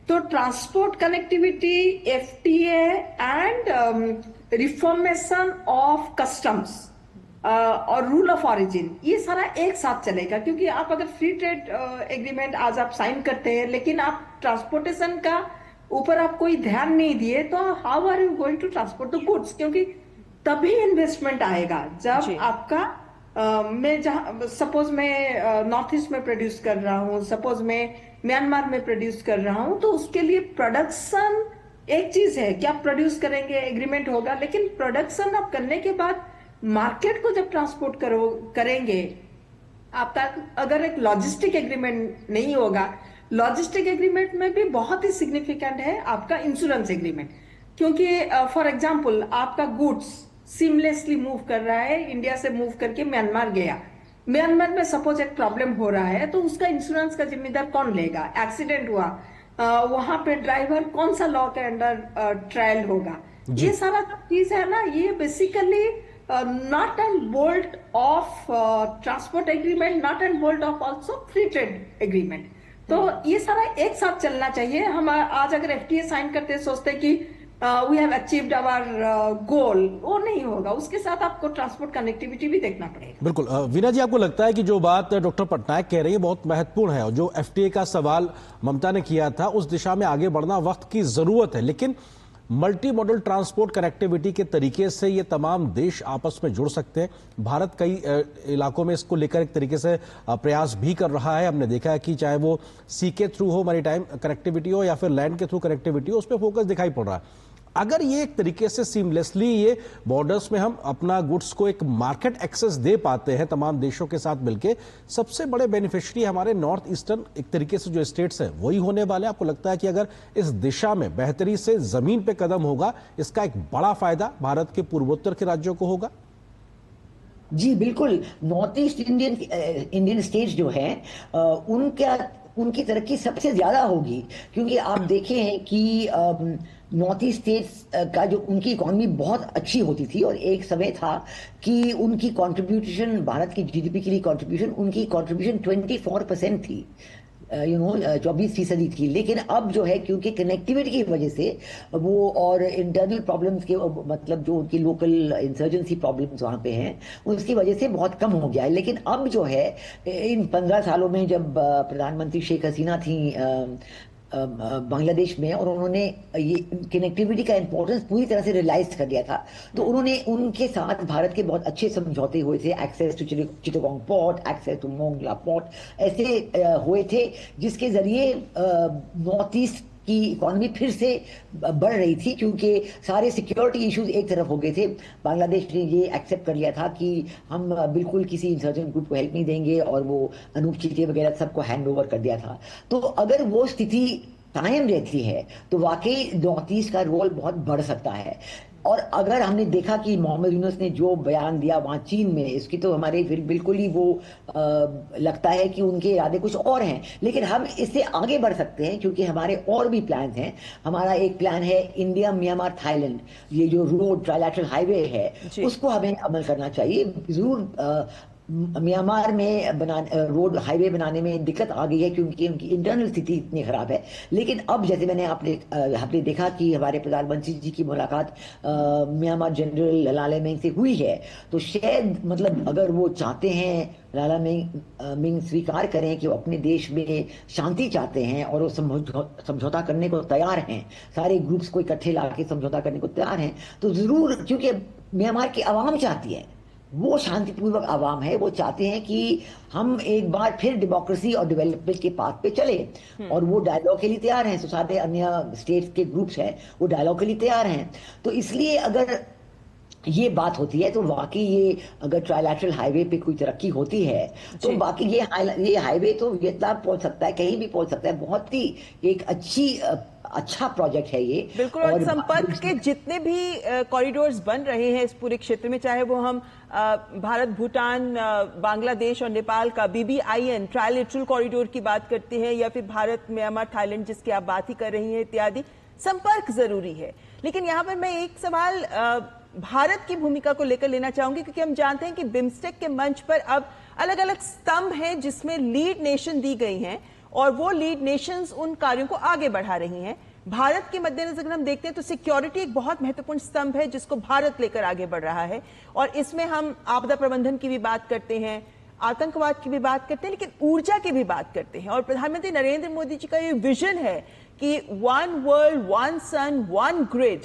तो transport connectivity, FTA and reformation of customs और रूल ऑफ ऑरिजिन, ये सारा एक साथ चलेगा। क्योंकि आप अगर फ्री ट्रेड एग्रीमेंट आज आप साइन करते हैं लेकिन आप ट्रांसपोर्टेशन का ऊपर आप कोई ध्यान नहीं दिए, तो how are you going to transport the goods? क्योंकि तभी इन्वेस्टमेंट आएगा जब आपका मैं जहां सपोज मैं नॉर्थ ईस्ट में प्रोड्यूस कर रहा हूँ, सपोज मैं म्यांमार में प्रोड्यूस कर रहा हूँ, तो उसके लिए प्रोडक्शन एक चीज है कि आप प्रोड्यूस करेंगे, एग्रीमेंट होगा, लेकिन प्रोडक्शन आप करने के बाद मार्केट को जब ट्रांसपोर्ट करेंगे, आपका अगर एक लॉजिस्टिक एग्रीमेंट नहीं होगा, लॉजिस्टिक एग्रीमेंट में भी बहुत ही सिग्निफिकेंट है आपका इंश्योरेंस एग्रीमेंट। क्योंकि फॉर एग्जांपल आपका गुड्स सीमलेसली मूव कर रहा है, इंडिया से मूव करके म्यांमार गया, म्यांमार में सपोज एक प्रॉब्लम हो रहा है, तो उसका इंश्योरेंस का जिम्मेदार कौन लेगा? एक्सीडेंट हुआ वहां पे ड्राइवर कौन सा लॉ के अंडर ट्रायल होगा? ये सारा जो चीज है ना, ये basically not and bolt of transport agreement, not and bolt of also free trade agreement. तो ये सारा एक साथ चलना चाहिए। हम आज अगर एफटीए साइन करते हैं सोचते कि we have achieved our goal, वो नहीं होगा, उसके साथ आपको ट्रांसपोर्ट कनेक्टिविटी भी देखना पड़ेगा। बिल्कुल। वीना जी, आपको लगता है कि जो बात डॉक्टर पटनायक कह रही है बहुत महत्वपूर्ण है, और जो एफटीए का सवाल ममता ने किया था उस दिशा में आगे बढ़ना वक्त की जरूरत है, लेकिन मल्टी मॉडल ट्रांसपोर्ट कनेक्टिविटी के तरीके से ये तमाम देश आपस में जुड़ सकते हैं। भारत कई इलाकों में इसको लेकर एक तरीके से प्रयास भी कर रहा है। हमने देखा है कि चाहे वो सी के थ्रू हो, मैरीटाइम कनेक्टिविटी हो, या फिर लैंड के थ्रू कनेक्टिविटी हो, उस पर फोकस दिखाई पड़ रहा है। अगर ये एक तरीके से सीमलेसली ये बॉर्डर्स में हम अपना गुड्स को एक मार्केट एक्सेस दे पाते हैं तमाम देशों के साथ मिलके, सबसे बड़े बेनिफिशियरी हमारे नॉर्थ ईस्टर्न एक तरीके से जो स्टेट्स हैं वही होने वाले। आपको लगता है कि अगर इस दिशा में बेहतरी से जमीन पे कदम होगा, इसका एक बड़ा फायदा भारत के पूर्वोत्तर के राज्यों को होगा? जी बिल्कुल। नॉर्थ ईस्ट इंडियन स्टेट्स जो हैं उनकी तरक्की सबसे ज्यादा होगी, क्योंकि आप देखे हैं कि नॉर्थ ईस्ट स्टेट्स का जो उनकी इकोनॉमी बहुत अच्छी होती थी, और एक समय था कि उनकी कंट्रीब्यूशन, भारत की जीडीपी के लिए उनकी कंट्रीब्यूशन 24% थी, 24% थी। लेकिन अब जो है, क्योंकि कनेक्टिविटी की वजह से वो और इंटरनल प्रॉब्लम्स के, मतलब जो उनकी लोकल इंसर्जेंसी प्रॉब्लम्स वहाँ पे हैं, उसकी वजह से बहुत कम हो गया है। लेकिन अब जो है, इन 15 सालों में जब प्रधानमंत्री शेख हसीना थी बांग्लादेश में, और उन्होंने ये कनेक्टिविटी का इंपॉर्टेंस पूरी तरह से रियलाइज कर दिया था, तो उन्होंने उनके साथ भारत के बहुत अच्छे समझौते हुए थे। Access to Chittagong port, access to Mongla port, ऐसे हुए थे जिसके जरिए नॉर्थ ईस्ट की इकोनॉमी फिर से बढ़ रही थी, क्योंकि सारे सिक्योरिटी इश्यूज एक तरफ हो गए थे। बांग्लादेश ने ये एक्सेप्ट कर लिया था कि हम बिल्कुल किसी इंसर्जेंट ग्रुप को हेल्प नहीं देंगे, और वो अनूप चीते वगैरह सबको हैंड ओवर कर दिया था। तो अगर वो स्थिति कायम रहती है तो वाकई नॉर्थ ईस्ट का रोल बहुत बढ़ सकता है। और अगर हमने देखा कि मोहम्मद यूनुस ने जो बयान दिया वहाँ चीन में, इसकी तो हमारे बिल्कुल ही वो लगता है कि उनके इरादे कुछ और हैं, लेकिन हम इससे आगे बढ़ सकते हैं, क्योंकि हमारे और भी प्लान हैं। हमारा एक प्लान है इंडिया म्यांमार थाईलैंड, ये जो रोड ट्राइलैटरल हाईवे है उसको हमें अमल करना चाहिए। जरूर म्यांमार में रोड हाईवे बनाने में दिक्कत आ गई है, क्योंकि उनकी इंटरनल स्थिति इतनी खराब है। लेकिन अब जैसे मैंने आपने देखा कि हमारे प्रधानमंत्री जी की मुलाकात म्यांमार जनरल लाला मेंग से हुई है, तो शायद मतलब अगर वो चाहते हैं, लाला मेंग स्वीकार करें कि वो अपने देश में शांति चाहते हैं और वो समझौता करने को तैयार हैं, सारे ग्रुप्स को इकट्ठे ला के समझौता करने को तैयार हैं, तो जरूर, क्योंकि म्यांमार की आवाम चाहती है, वो शांतिपूर्वक आवाम है, वो चाहते हैं कि हम एक बार फिर डेमोक्रेसी और डेवलपमेंट के पाथ पे चले, और वो डायलॉग के लिए तैयार हैं। सारे अन्य स्टेट्स के ग्रुप्स हैं वो डायलॉग के लिए तैयार हैं। तो इसलिए अगर ये बात होती है तो वाकई ये अगर ट्राइलैटरल हाईवे पे कोई तरक्की होती है तो बाकी ये हाईवे तो वियतनाम पहुंच सकता है, कहीं भी पहुंच सकता है। बहुत ही एक अच्छा प्रोजेक्ट है ये। बिल्कुल, और संपर्क के जितने भी कॉरिडोर्स बन रहे हैं इस पूरे क्षेत्र में, चाहे वो हम भारत, भूटान, बांग्लादेश और नेपाल का BBIN ट्राइलैटरल कॉरिडोर की बात करते हैं, या फिर भारत, म्यांमार, थाईलैंड जिसकी आप बात ही कर रही हैं इत्यादि, संपर्क जरूरी है। लेकिन यहाँ पर मैं एक सवाल भारत की भूमिका को लेकर लेना चाहूंगी, क्योंकि हम जानते हैं कि बिम्स्टेक के मंच पर अब अलग अलग स्तंभ हैं जिसमें लीड नेशन दी गई हैं, और वो लीड नेशंस उन कार्यों को आगे बढ़ा रही हैं। भारत के मद्देनजर अगर हम देखते हैं तो सिक्योरिटी एक बहुत महत्वपूर्ण स्तंभ है जिसको भारत लेकर आगे बढ़ रहा है, और इसमें हम आपदा प्रबंधन की भी बात करते हैं, आतंकवाद की भी बात करते हैं, लेकिन ऊर्जा की भी बात करते हैं। और प्रधानमंत्री नरेंद्र मोदी जी का ये विजन है कि 1 वर्ल्ड 1 सन 1 ग्रिड,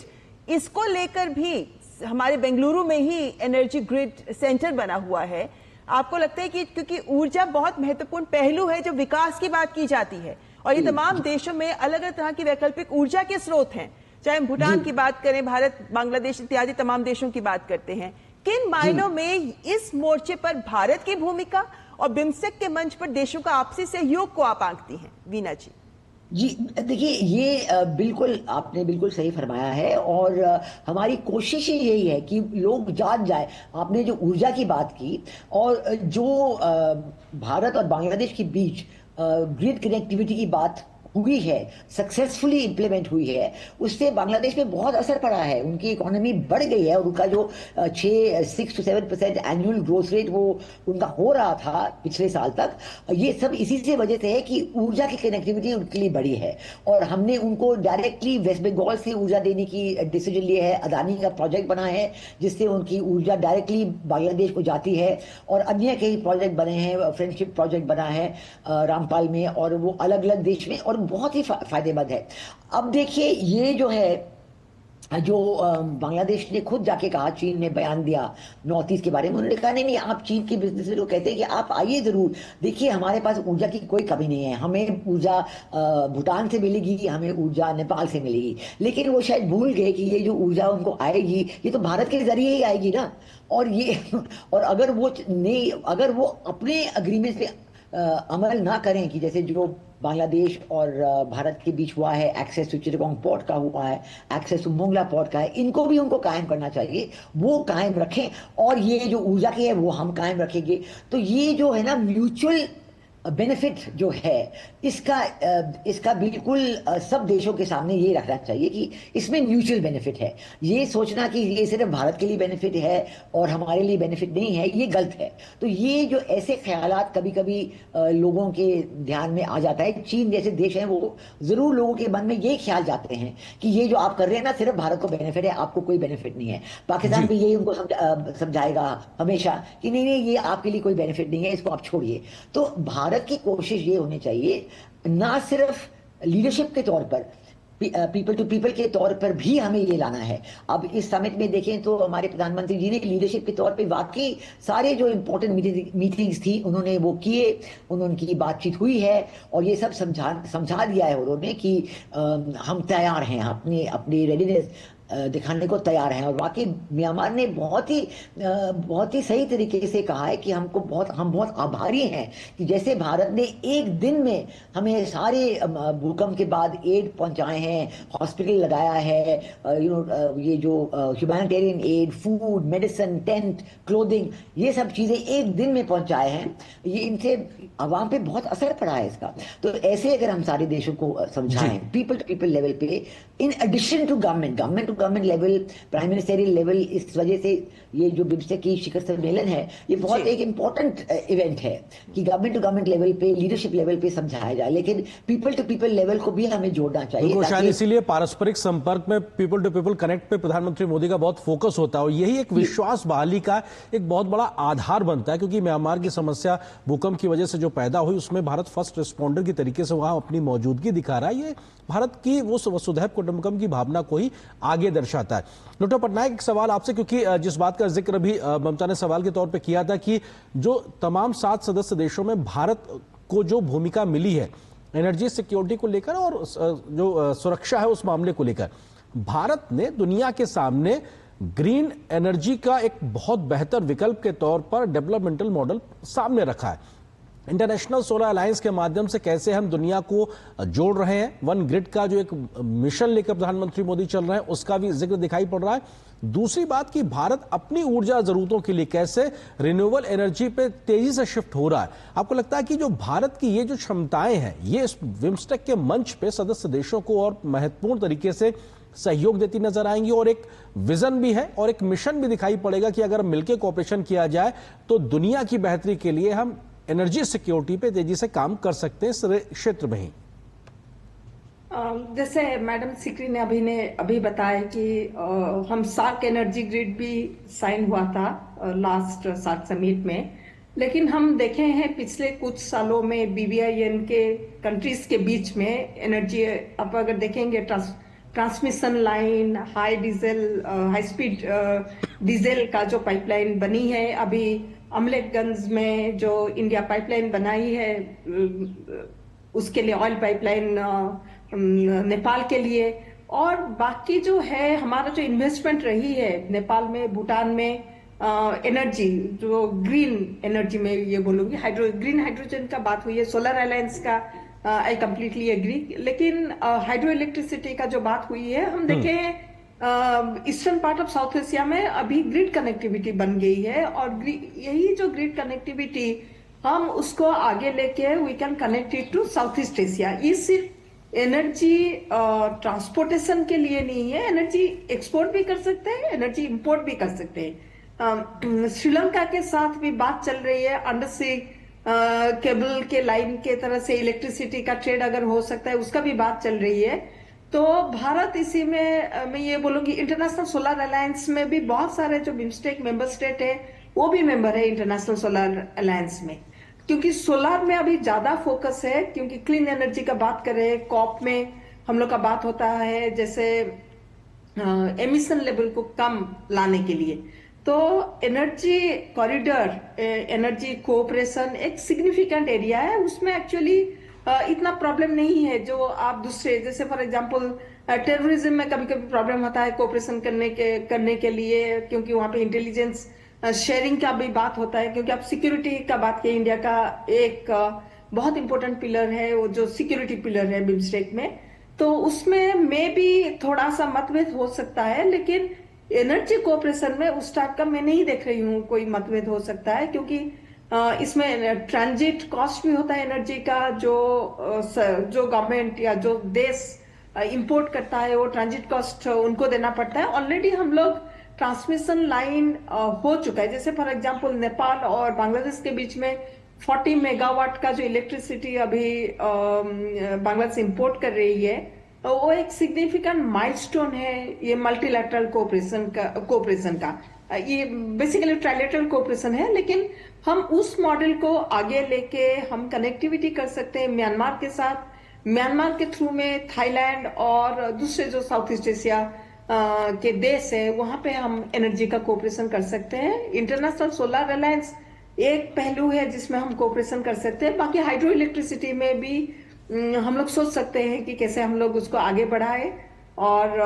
इसको लेकर भी हमारे बेंगलुरु में ही एनर्जी ग्रिड सेंटर बना हुआ है। आपको लगता है कि क्योंकि ऊर्जा बहुत महत्वपूर्ण पहलू है जो विकास की बात की जाती है, और ये तमाम देशों में अलग अलग तरह की वैकल्पिक ऊर्जा के स्रोत हैं, चाहे हम भूटान की बात करें, भारत, बांग्लादेश इत्यादि तमाम देशों की बात करते हैं, किन मायनों में इस मोर्चे पर भारत की भूमिका और बिम्स्टेक के मंच पर देशों का आपसी सहयोग को आप आंकती हैं, वीना जी? जी देखिए, ये बिल्कुल आपने बिल्कुल सही फरमाया है, और हमारी कोशिश यही है कि लोग जान जाए। आपने जो ऊर्जा की बात की, और जो भारत और बांग्लादेश के बीच ग्रिड कनेक्टिविटी की बात हुई है, सक्सेसफुली इंप्लीमेंट हुई है, उससे बांग्लादेश में बहुत असर पड़ा है। उनकी इकोनॉमी बढ़ गई है, और उनका जो 6 to 7% एनुअल ग्रोथ रेट वो उनका हो रहा था पिछले साल तक, ये सब इसी से वजह से है कि ऊर्जा की कनेक्टिविटी उनके लिए बढ़ी है। और हमने उनको डायरेक्टली वेस्ट बंगाल से ऊर्जा देने की डिसीजन लिया है। अदानी का प्रोजेक्ट बना है जिससे उनकी ऊर्जा डायरेक्टली बांग्लादेश को जाती है, और अन्य कई प्रोजेक्ट बने हैं, फ्रेंडशिप प्रोजेक्ट बना है रामपाल में, और वो अलग अलग देश में, और बहुत ही फायदेमंद है। अब देखिए, ये जो है, जो बांग्लादेश ने खुद जाके कहा, चीन ने बयान दिया नॉर्थ ईस्ट के बारे में, उन्होंने कहा नहीं, आप चीन के बिजनेस को कहते हैं कि आप आइए जरूर, देखिए हमारे पास ऊर्जा की कोई कमी नहीं है, हमें ऊर्जा भूटान से मिलेगी, हमें ऊर्जा नेपाल से मिलेगी। लेकिन वो शायद भूल गए कि ये जो ऊर्जा उनको आएगी ये तो भारत के जरिए ही आएगी ना। और अगर वो अपने अग्रीमेंट पे अमल ना करें, कि जैसे जो बांग्लादेश और भारत के बीच हुआ है, एक्सेस टू चिटगांग पोर्ट का हुआ है, एक्सेस टू मोंगला पोर्ट का है, इनको भी उनको कायम करना चाहिए, वो कायम रखें, और ये जो ऊर्जा की है वो हम कायम रखेंगे। तो ये जो है ना म्यूचुअल बेनिफिट जो है, इसका बिल्कुल सब देशों के सामने ये रखना चाहिए कि इसमें म्यूचुअल बेनिफिट है। ये सोचना कि ये सिर्फ भारत के लिए बेनिफिट है और हमारे लिए बेनिफिट नहीं है, ये गलत है। तो ये जो ऐसे ख्यालात कभी कभी लोगों के ध्यान में आ जाता है। चीन जैसे देश हैं वो जरूर लोगों के मन में ये ख्याल जाते हैं कि ये जो आप कर रहे हैं ना, सिर्फ भारत को बेनिफिट है, आपको कोई बेनिफिट नहीं है। पाकिस्तान भी यही उनको समझाएगा हमेशा कि नहीं, ये आपके लिए कोई बेनिफिट नहीं है, इसको आप छोड़िए। तो भारत की कोशिश ये होनी चाहिए, ना सिर्फ लीडरशिप के तौर पर, पीपल टू पीपल के तौर पर भी हमें ये लाना है। अब इस समिट में देखें तो हमारे प्रधानमंत्री जी ने लीडरशिप के तौर पे वाकई सारे जो इंपॉर्टेंट मीटिंग्स थी उन्होंने वो किए, उनकी बातचीत हुई है, और ये सब समझा दिया है उन्होंने कि हम तैयार हैं, अपनी रेडीनेस दिखाने को तैयार हैं। और वाकई म्यांमार ने बहुत ही सही तरीके से कहा है कि हम बहुत आभारी हैं कि जैसे भारत ने एक दिन में हमें सारे भूकंप के बाद एड पहुंचाए हैं, हॉस्पिटल लगाया है, ये जो humanitarian add, food, medicine, tent, clothing, ये सब चीजें एक दिन में पहुंचाए हैं। ये इनसे आवाम पे बहुत असर पड़ा है इसका। तो ऐसे अगर हम सारे देशों को समझाएं, पीपल टू पीपल लेवल पे, in addition to government to government level, prime ministerial level, इस वजह से ये जो बिम्स्टेक की शिखर सम्मेलन है ये बहुत एक इंपॉर्टेंट इवेंट है कि गवर्नमेंट टू गवर्नमेंट लेवल पे, लीडरशिप लेवल पे समझाया जाए, लेकिन पीपल टू पीपल लेवल को भी हमें जोड़ना चाहिए। शायद इसीलिए पारस्परिक संपर्क में, पीपल टू पीपल कनेक्ट पे प्रधानमंत्री मोदी का बहुत फोकस होता है, और यही एक विश्वास बहाली का एक बहुत बड़ा आधार बनता है। क्योंकि म्यांमार की समस्या भूकंप की वजह से जो पैदा हुई, उसमें भारत फर्स्ट रिस्पॉन्डर की तरीके से वहां अपनी मौजूदगी दिखा रहा है। ये भारत की वो वसुधैव कुटुंबकम की भावना को ही आगे ये दर्शाता है। डॉक्टर पटनायक, एक सवाल आपसे, क्योंकि जिस बात का जिक्र भी ममता ने सवाल के तौर पे किया था कि जो तमाम 7 सदस्य देशों में भारत को जो भूमिका मिली है एनर्जी सिक्योरिटी को लेकर और जो सुरक्षा है उस मामले को लेकर, भारत ने दुनिया के सामने ग्रीन एनर्जी का एक बहुत बेहतर विकल्प के तौर पर डेवलपमेंटल मॉडल सामने रखा है। इंटरनेशनल सोलर अलायंस के माध्यम से कैसे हम दुनिया को जोड़ रहे हैं, वन ग्रिड का जो एक मिशन लेकर प्रधानमंत्री मोदी चल रहे हैं उसका भी जिक्र दिखाई पड़ रहा है। दूसरी बात कि भारत अपनी ऊर्जा जरूरतों के लिए कैसे रिन्यूएबल एनर्जी पे तेजी से शिफ्ट हो रहा है। आपको लगता है कि जो भारत की ये जो क्षमताएं हैं ये इस बिम्स्टेक के मंच पे सदस्य देशों को और महत्वपूर्ण तरीके से सहयोग देती नजर आएंगी, और एक विजन भी है और एक मिशन भी दिखाई पड़ेगा कि अगर मिलकर कोऑपरेशन किया जाए तो दुनिया की बेहतरी के लिए हम एनर्जी सिक्योरिटी पे तेजी से काम कर सकते हैं इस क्षेत्र में ही। जैसे मैडम सिकरी ने अभी बताया कि हम सार्क एनर्जी ग्रिड भी साइन हुआ था लास्ट सार्क समिट में, लेकिन हम देखे हैं पिछले कुछ सालों में BBIN के कंट्रीज के बीच में एनर्जी, आप अगर देखेंगे transmission line, high speed diesel का जो पाइपलाइन बनी है, अभी अमलेखगंज में जो इंडिया पाइपलाइन बनाई है उसके लिए ऑयल पाइपलाइन नेपाल के लिए, और बाकी जो है हमारा जो इन्वेस्टमेंट रही है नेपाल में, भूटान में एनर्जी, जो ग्रीन एनर्जी में ये बोलूंगी, ग्रीन हाइड्रोजन का बात हुई है, सोलर अलायंस का आई कंप्लीटली एग्री, लेकिन हाइड्रो इलेक्ट्रिसिटी का जो बात हुई है, हम देखें eastern part of south Asia में अभी ग्रिड कनेक्टिविटी बन गई है, और यही जो ग्रिड कनेक्टिविटी हम उसको आगे लेके we can connect it to South East Asia. ये सिर्फ एनर्जी ट्रांसपोर्टेशन के लिए नहीं है, एनर्जी एक्सपोर्ट भी कर सकते हैं, एनर्जी इंपोर्ट भी कर सकते हैं। श्रीलंका के साथ भी बात चल रही है, अंडर सी केबल के लाइन के तरह से इलेक्ट्रिसिटी का ट्रेड अगर हो सकता है उसका भी बात चल रही है। तो भारत इसी में मैं ये बोलूंगी, इंटरनेशनल सोलर अलायंस में भी बहुत सारे जो बिम्स्टेक मेंबर स्टेट है वो भी मेंबर है इंटरनेशनल सोलर अलायंस में, क्योंकि सोलर में अभी ज्यादा फोकस है, क्योंकि क्लीन एनर्जी का बात करें, कॉप में हम लोग का बात होता है जैसे एमिशन लेवल को कम लाने के लिए, तो एनर्जी कॉरिडोर, एनर्जी कोऑपरेशन एक सिग्निफिकेंट एरिया है, उसमें एक्चुअली इतना प्रॉब्लम नहीं है जो आप दूसरे, जैसे फॉर एग्जांपल टेररिज्म में कभी कभी प्रॉब्लम होता है कोऑपरेशन करने के लिए, क्योंकि वहां पे इंटेलिजेंस शेयरिंग का भी बात होता है, क्योंकि आप सिक्योरिटी का बात किए, इंडिया का एक बहुत इंपॉर्टेंट पिलर है वो जो सिक्योरिटी पिलर है बिम्स्टेक में, तो उसमें में भी थोड़ा सा मतभेद हो सकता है, लेकिन एनर्जी कोऑपरेशन में उस टाइप का मैं नहीं देख रही हूँ कोई मतभेद हो सकता है, क्योंकि इसमें ट्रांजिट कॉस्ट भी होता है एनर्जी का, जो गवर्नमेंट या जो देश इंपोर्ट करता है वो ट्रांजिट कॉस्ट उनको देना पड़ता है। ऑलरेडी हम लोग ट्रांसमिशन लाइन हो चुका है, जैसे फॉर एग्जांपल नेपाल और बांग्लादेश के बीच में 40 मेगावाट का जो इलेक्ट्रिसिटी अभी बांग्लादेश इंपोर्ट कर रही है, वो एक सिग्निफिकेंट माइलस्टोन है ये मल्टीलैटरल कोऑपरेशन का। ये बेसिकली ट्राइलेटरल कोऑपरेशन है, लेकिन हम उस मॉडल को आगे लेके हम कनेक्टिविटी कर सकते हैं म्यांमार के साथ, म्यांमार के थ्रू में थाईलैंड और दूसरे जो साउथ ईस्ट एशिया के देश है वहां पे हम एनर्जी का कोऑपरेशन कर सकते हैं। इंटरनेशनल सोलर अलायंस एक पहलू है जिसमें हम कोऑपरेशन कर सकते हैं, बाकी हाइड्रो इलेक्ट्रिसिटी में भी हम लोग सोच सकते हैं कि कैसे हम लोग उसको आगे बढ़ाए, और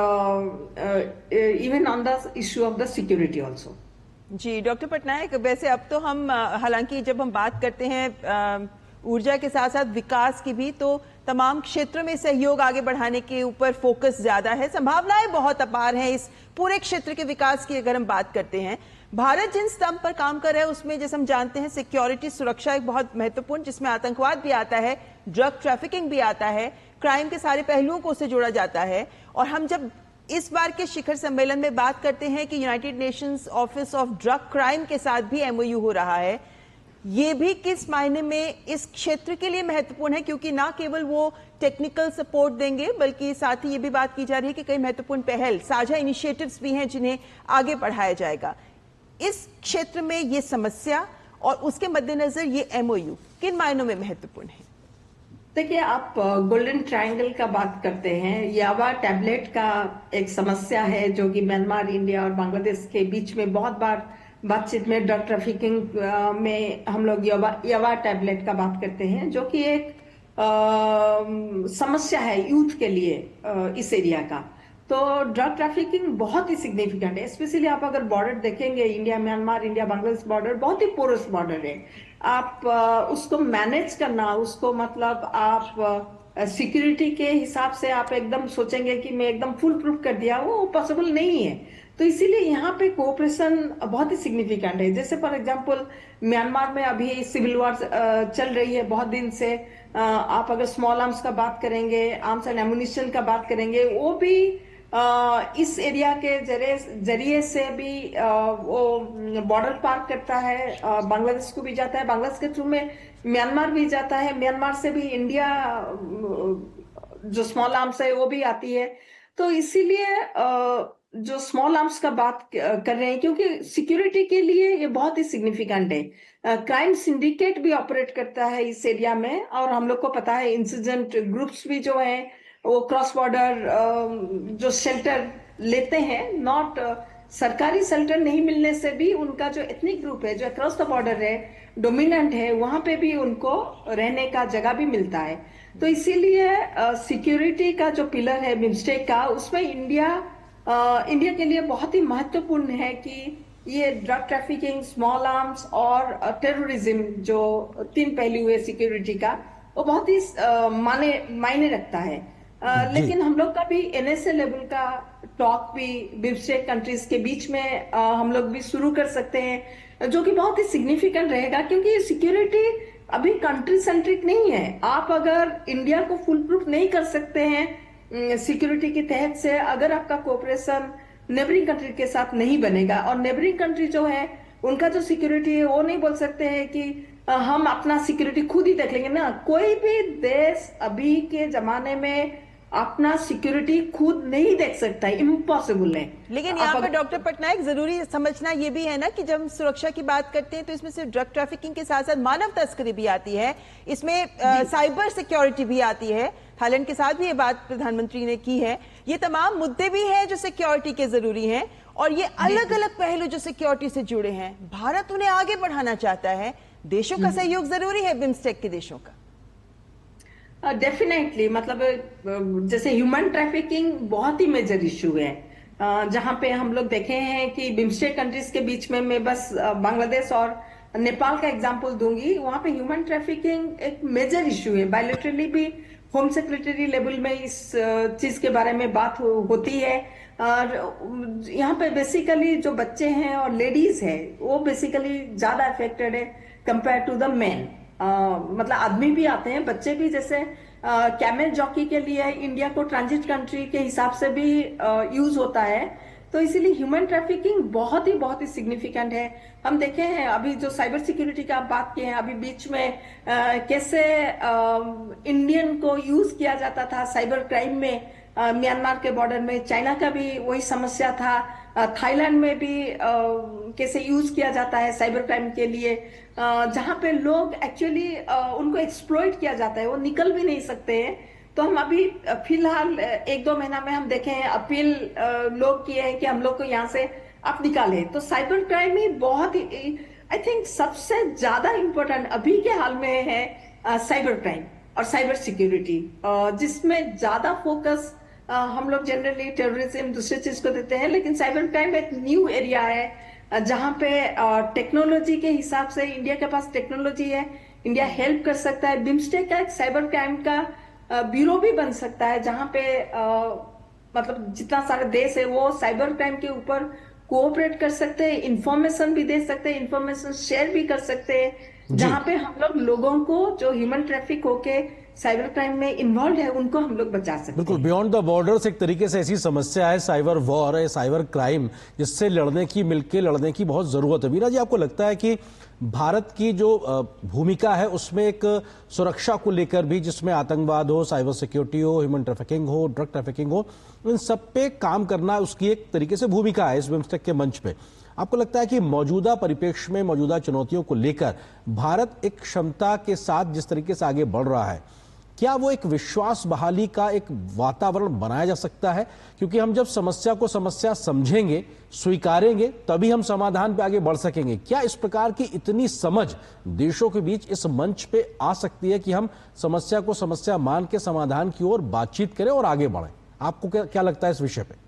even on the issue of the security also. जी डॉक्टर पटनायक, वैसे अब तो हम हालांकि जब हम बात करते हैं ऊर्जा के साथ साथ विकास की भी, तो तमाम क्षेत्रों में सहयोग आगे बढ़ाने के ऊपर फोकस ज्यादा है, संभावनाएं बहुत अपार हैं इस पूरे क्षेत्र के विकास की। अगर हम बात करते हैं भारत जिन स्तंभ पर काम कर रहा है उसमें जैसे हम जानते हैं सिक्योरिटी, सुरक्षा एक बहुत महत्वपूर्ण, जिसमें आतंकवाद भी आता है, ड्रग ट्रैफिकिंग भी आता है, क्राइम के सारे पहलुओं को उससे जोड़ा जाता है। और हम जब इस बार के शिखर सम्मेलन में बात करते हैं कि United Nations office of drug crime के साथ भी MOU हो रहा है, ये भी किस मायने में इस क्षेत्र के लिए महत्वपूर्ण है, क्योंकि ना केवल वो टेक्निकल सपोर्ट देंगे बल्कि साथ ही ये भी बात की जा रही है कि कई महत्वपूर्ण पहल, साझा इनिशिएटिव्स भी हैं जिन्हें आगे बढ़ाया जाएगा। इस क्षेत्र में ये समस्या और उसके मद्देनजर ये MOU किन मायनों में महत्वपूर्ण है? देखिए, आप गोल्डन ट्रायंगल का बात करते हैं। यावा टैबलेट का एक समस्या है जो कि म्यांमार, इंडिया और बांग्लादेश के बीच में बहुत बार बातचीत में ड्रग ट्रैफिकिंग में हम लोग यावा टैबलेट का बात करते हैं, जो कि एक समस्या है यूथ के लिए इस एरिया का। तो ड्रग ट्रैफिकिंग बहुत ही सिग्निफिकेंट है। स्पेशली आप अगर बॉर्डर देखेंगे, India Myanmar, India Bangladesh border बहुत ही पोरस बॉर्डर है। आप उसको मैनेज करना, उसको मतलब आप सिक्योरिटी के हिसाब से आप एकदम सोचेंगे कि मैं एकदम फुल प्रूफ कर दिया, वो पॉसिबल नहीं है। तो इसीलिए यहाँ पे कोऑपरेशन बहुत ही सिग्निफिकेंट है। जैसे फॉर एग्जांपल म्यांमार में अभी सिविल वॉर चल रही है बहुत दिन से। आप अगर स्मॉल आर्म्स का बात करेंगे, आर्म्स एंड एमुनिशन का बात करेंगे, वो भी इस एरिया के जरिए से भी वो बॉर्डर पार करता है, बांग्लादेश को भी जाता है, बांग्लादेश के थ्रू में म्यांमार भी जाता है, म्यांमार से भी इंडिया जो स्मॉल आर्म्स है वो भी आती है। तो इसीलिए जो स्मॉल आर्म्स का बात कर रहे हैं, क्योंकि सिक्योरिटी के लिए ये बहुत ही सिग्निफिकेंट है। क्राइम सिंडिकेट भी ऑपरेट करता है इस एरिया में, और हम लोग को पता है इंसिडेंट ग्रुप्स भी जो है वो क्रॉस बॉर्डर जो शेल्टर लेते हैं, नॉट सरकारी शेल्टर नहीं मिलने से भी उनका जो एथनिक ग्रुप है जो अक्रॉस द बॉर्डर है, डोमिनेंट है, वहां पे भी उनको रहने का जगह भी मिलता है। तो इसीलिए सिक्योरिटी का जो पिलर है बिम्स्टेक का, उसमें इंडिया के लिए बहुत ही महत्वपूर्ण है कि ये ड्रग ट्रैफिकिंग, स्मॉल आर्म्स और टेररिज्म, जो तीन पहलू है सिक्योरिटी का, वो बहुत ही मायने रखता है। लेकिन हम लोग का भी NSA लेवल का टॉक भी बिम्स्टेक कंट्रीज के बीच में हम लोग भी शुरू कर सकते हैं, जो कि बहुत ही सिग्निफिकेंट रहेगा, क्योंकि सिक्योरिटी अभी कंट्री सेंट्रिक नहीं है। आप अगर इंडिया को फुल प्रूफ नहीं कर सकते हैं सिक्योरिटी के तहत से, अगर आपका कोऑपरेशन नेबरिंग कंट्री के साथ नहीं बनेगा, और नेबरिंग कंट्री जो है उनका जो सिक्योरिटी है वो नहीं बोल सकते हैं कि हम अपना सिक्योरिटी खुद ही देख लेंगे ना। कोई भी देश अभी के जमाने में अपना सिक्योरिटी खुद नहीं देख सकता है, इम्पॉसिबल है। लेकिन यहाँ पर डॉक्टर पटनायक, जरूरी समझना ये भी है ना कि जब हम सुरक्षा की बात करते हैं तो इसमें सिर्फ ड्रग ट्रैफिकिंग के साथ साथ मानव तस्करी भी आती है, इसमें साइबर सिक्योरिटी भी आती है। थाईलैंड के साथ भी ये बात प्रधानमंत्री ने की है। ये तमाम मुद्दे भी हैं जो सिक्योरिटी के जरूरी हैं, और ये अलग अलग पहलू जो सिक्योरिटी से जुड़े हैं, भारत उन्हें आगे बढ़ाना चाहता है। देशों का सहयोग जरूरी है, बिम्स्टेक के देशों का। डेफिनेटली मतलब जैसे ह्यूमन ट्रैफिकिंग बहुत ही मेजर इशू है, जहां पे हम लोग देखे हैं कि बिम्स्टेक कंट्रीज के बीच में मैं बस बांग्लादेश और नेपाल का एग्जांपल दूंगी। वहां पे ह्यूमन ट्रैफिकिंग एक मेजर इशू है। बायलैटरली भी होम सेक्रेटरी लेवल में इस चीज के बारे में बात होती है। और यहाँ पे बेसिकली जो बच्चे हैं और लेडीज है वो बेसिकली ज्यादा अफेक्टेड है कंपेयर टू द मेन। मतलब आदमी भी आते हैं, बच्चे भी। जैसे कैमल जॉकी के लिए इंडिया को ट्रांजिट कंट्री के हिसाब से भी यूज होता है। तो इसीलिए ह्यूमन ट्रैफिकिंग बहुत ही सिग्निफिकेंट है। हम देखे हैं अभी जो साइबर सिक्योरिटी का आप बात किए हैं, अभी बीच में कैसे इंडियन को यूज किया जाता था साइबर क्राइम में, म्यांमार के बॉर्डर में। चाइना का भी वही समस्या था, थाईलैंड में भी कैसे यूज किया जाता है साइबर क्राइम के लिए, जहां पे लोग एक्चुअली उनको एक्सप्लॉइट किया जाता है, वो निकल भी नहीं सकते हैं। तो हम अभी फिलहाल 1-2 महीना में हम देखे हैं अपील लोग किए हैं कि हम लोग को यहाँ से आप निकाले। तो साइबर क्राइम ही बहुत ही आई थिंक सबसे ज्यादा इम्पोर्टेंट अभी के हाल में है साइबर क्राइम और साइबर सिक्योरिटी, जिसमें ज्यादा फोकस हम लोग जनरली टेररिज्म दूसरे चीज को देते हैं, लेकिन साइबर क्राइम एक न्यू एरिया है जहां पे टेक्नोलॉजी के हिसाब से इंडिया के पास टेक्नोलॉजी है, इंडिया हेल्प कर सकता है। बिम्स्टेक का एक साइबर क्राइम का ब्यूरो भी बन सकता है, जहां पे मतलब जितना सारे देश है वो साइबर क्राइम के ऊपर कोऑपरेट कर सकते हैं, इंफॉर्मेशन भी दे सकते हैं, इंफॉर्मेशन शेयर भी कर सकते हैं, जहां पे हम लोगों को जो ह्यूमन ट्रैफिक होके साइबर क्राइम में इन्वॉल्व है उनको हम लोग बचा सकते हैं। बिल्कुल, बियॉन्ड द बॉर्डर्स एक तरीके से ऐसी समस्या है, साइबर वॉर है, साइबर क्राइम, जिससे मिलकर लड़ने की बहुत जरूरत है। मीरा जी, आपको लगता है कि भारत की जो भूमिका है उसमें एक सुरक्षा को लेकर भी, जिसमें आतंकवाद हो, साइबर सिक्योरिटी हो, ह्यूमन ट्रैफिकिंग हो, ड्रग ट्रैफिकिंग हो, इन सब पे काम करना उसकी एक तरीके से भूमिका है इस बिम्स्टेक के मंच पे। आपको लगता है कि मौजूदा परिप्रेक्ष्य में, मौजूदा चुनौतियों को लेकर भारत एक क्षमता के साथ जिस तरीके से आगे बढ़ रहा है, क्या वो एक विश्वास बहाली का एक वातावरण बनाया जा सकता है? क्योंकि हम जब समस्या को समस्या समझेंगे, स्वीकारेंगे, तभी हम समाधान पे आगे बढ़ सकेंगे। क्या इस प्रकार की इतनी समझ देशों के बीच इस मंच पे आ सकती है कि हम समस्या को समस्या मान के समाधान की ओर बातचीत करें और आगे बढ़ें? आपको क्या लगता है इस विषय पे?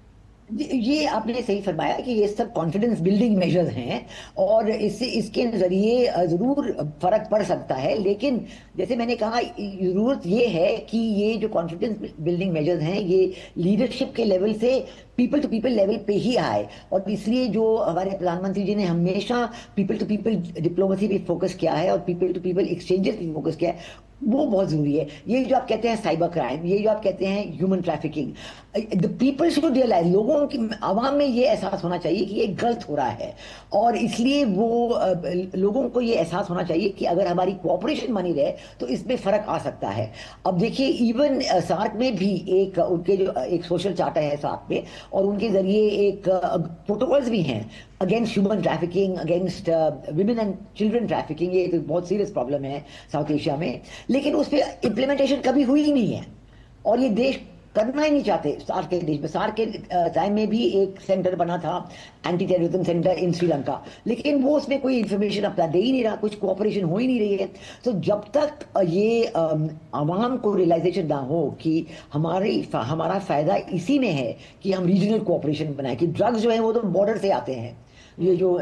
ये आपने सही फरमाया कि ये सब कॉन्फिडेंस बिल्डिंग मेजर्स हैं और इसके जरिए जरूर फर्क पड़ सकता है। लेकिन जैसे मैंने कहा, जरूरत ये है कि ये जो कॉन्फिडेंस बिल्डिंग मेजर्स हैं ये लीडरशिप के लेवल से पीपल टू पीपल लेवल पे ही आए। और इसलिए जो हमारे प्रधानमंत्री जी ने हमेशा पीपल टू पीपल डिप्लोमेसी पे फोकस किया है और पीपल टू पीपल एक्सचेंजेस पे फोकस किया है, वो बहुत जरूरी है। ये जो आप कहते हैं साइबर क्राइम, ये जो आप कहते हैं human trafficking, the people should realise, लोगों की आवाम में ये एहसास होना चाहिए कि ये गलत हो रहा है। और इसलिए वो लोगों को ये एहसास होना चाहिए कि अगर हमारी कोऑपरेशन बनी रहे तो इसमें फर्क आ सकता है। अब देखिए, इवन सार्क में भी एक उनके जो एक सोशल चार्टर है सार्क में, और उनके जरिए एक प्रोटोकॉल्स भी हैं against human trafficking, against women and children trafficking. ये तो बहुत सीरियस प्रॉब्लम है साउथ एशिया में, लेकिन उस पर इम्प्लीमेंटेशन कभी हुई ही नहीं है और ये देश करना ही नहीं चाहते। सार्क के देश में, सार्क के टाइम में भी एक सेंटर बना था, एंटी टेररिज्म सेंटर इन श्रीलंका, लेकिन वो उसमें कोई इंफॉर्मेशन अपना दे ही नहीं रहा, कुछ कोऑपरेशन हो ही नहीं रही है। तो जब तक ये आवाम को रियलाइजेशन ना हो कि हमारा फायदा इसी में है कि हम रीजनल कोऑपरेशन बनाए, कि ड्रग्स जो है वो तो बॉर्डर से आते हैं। ये जो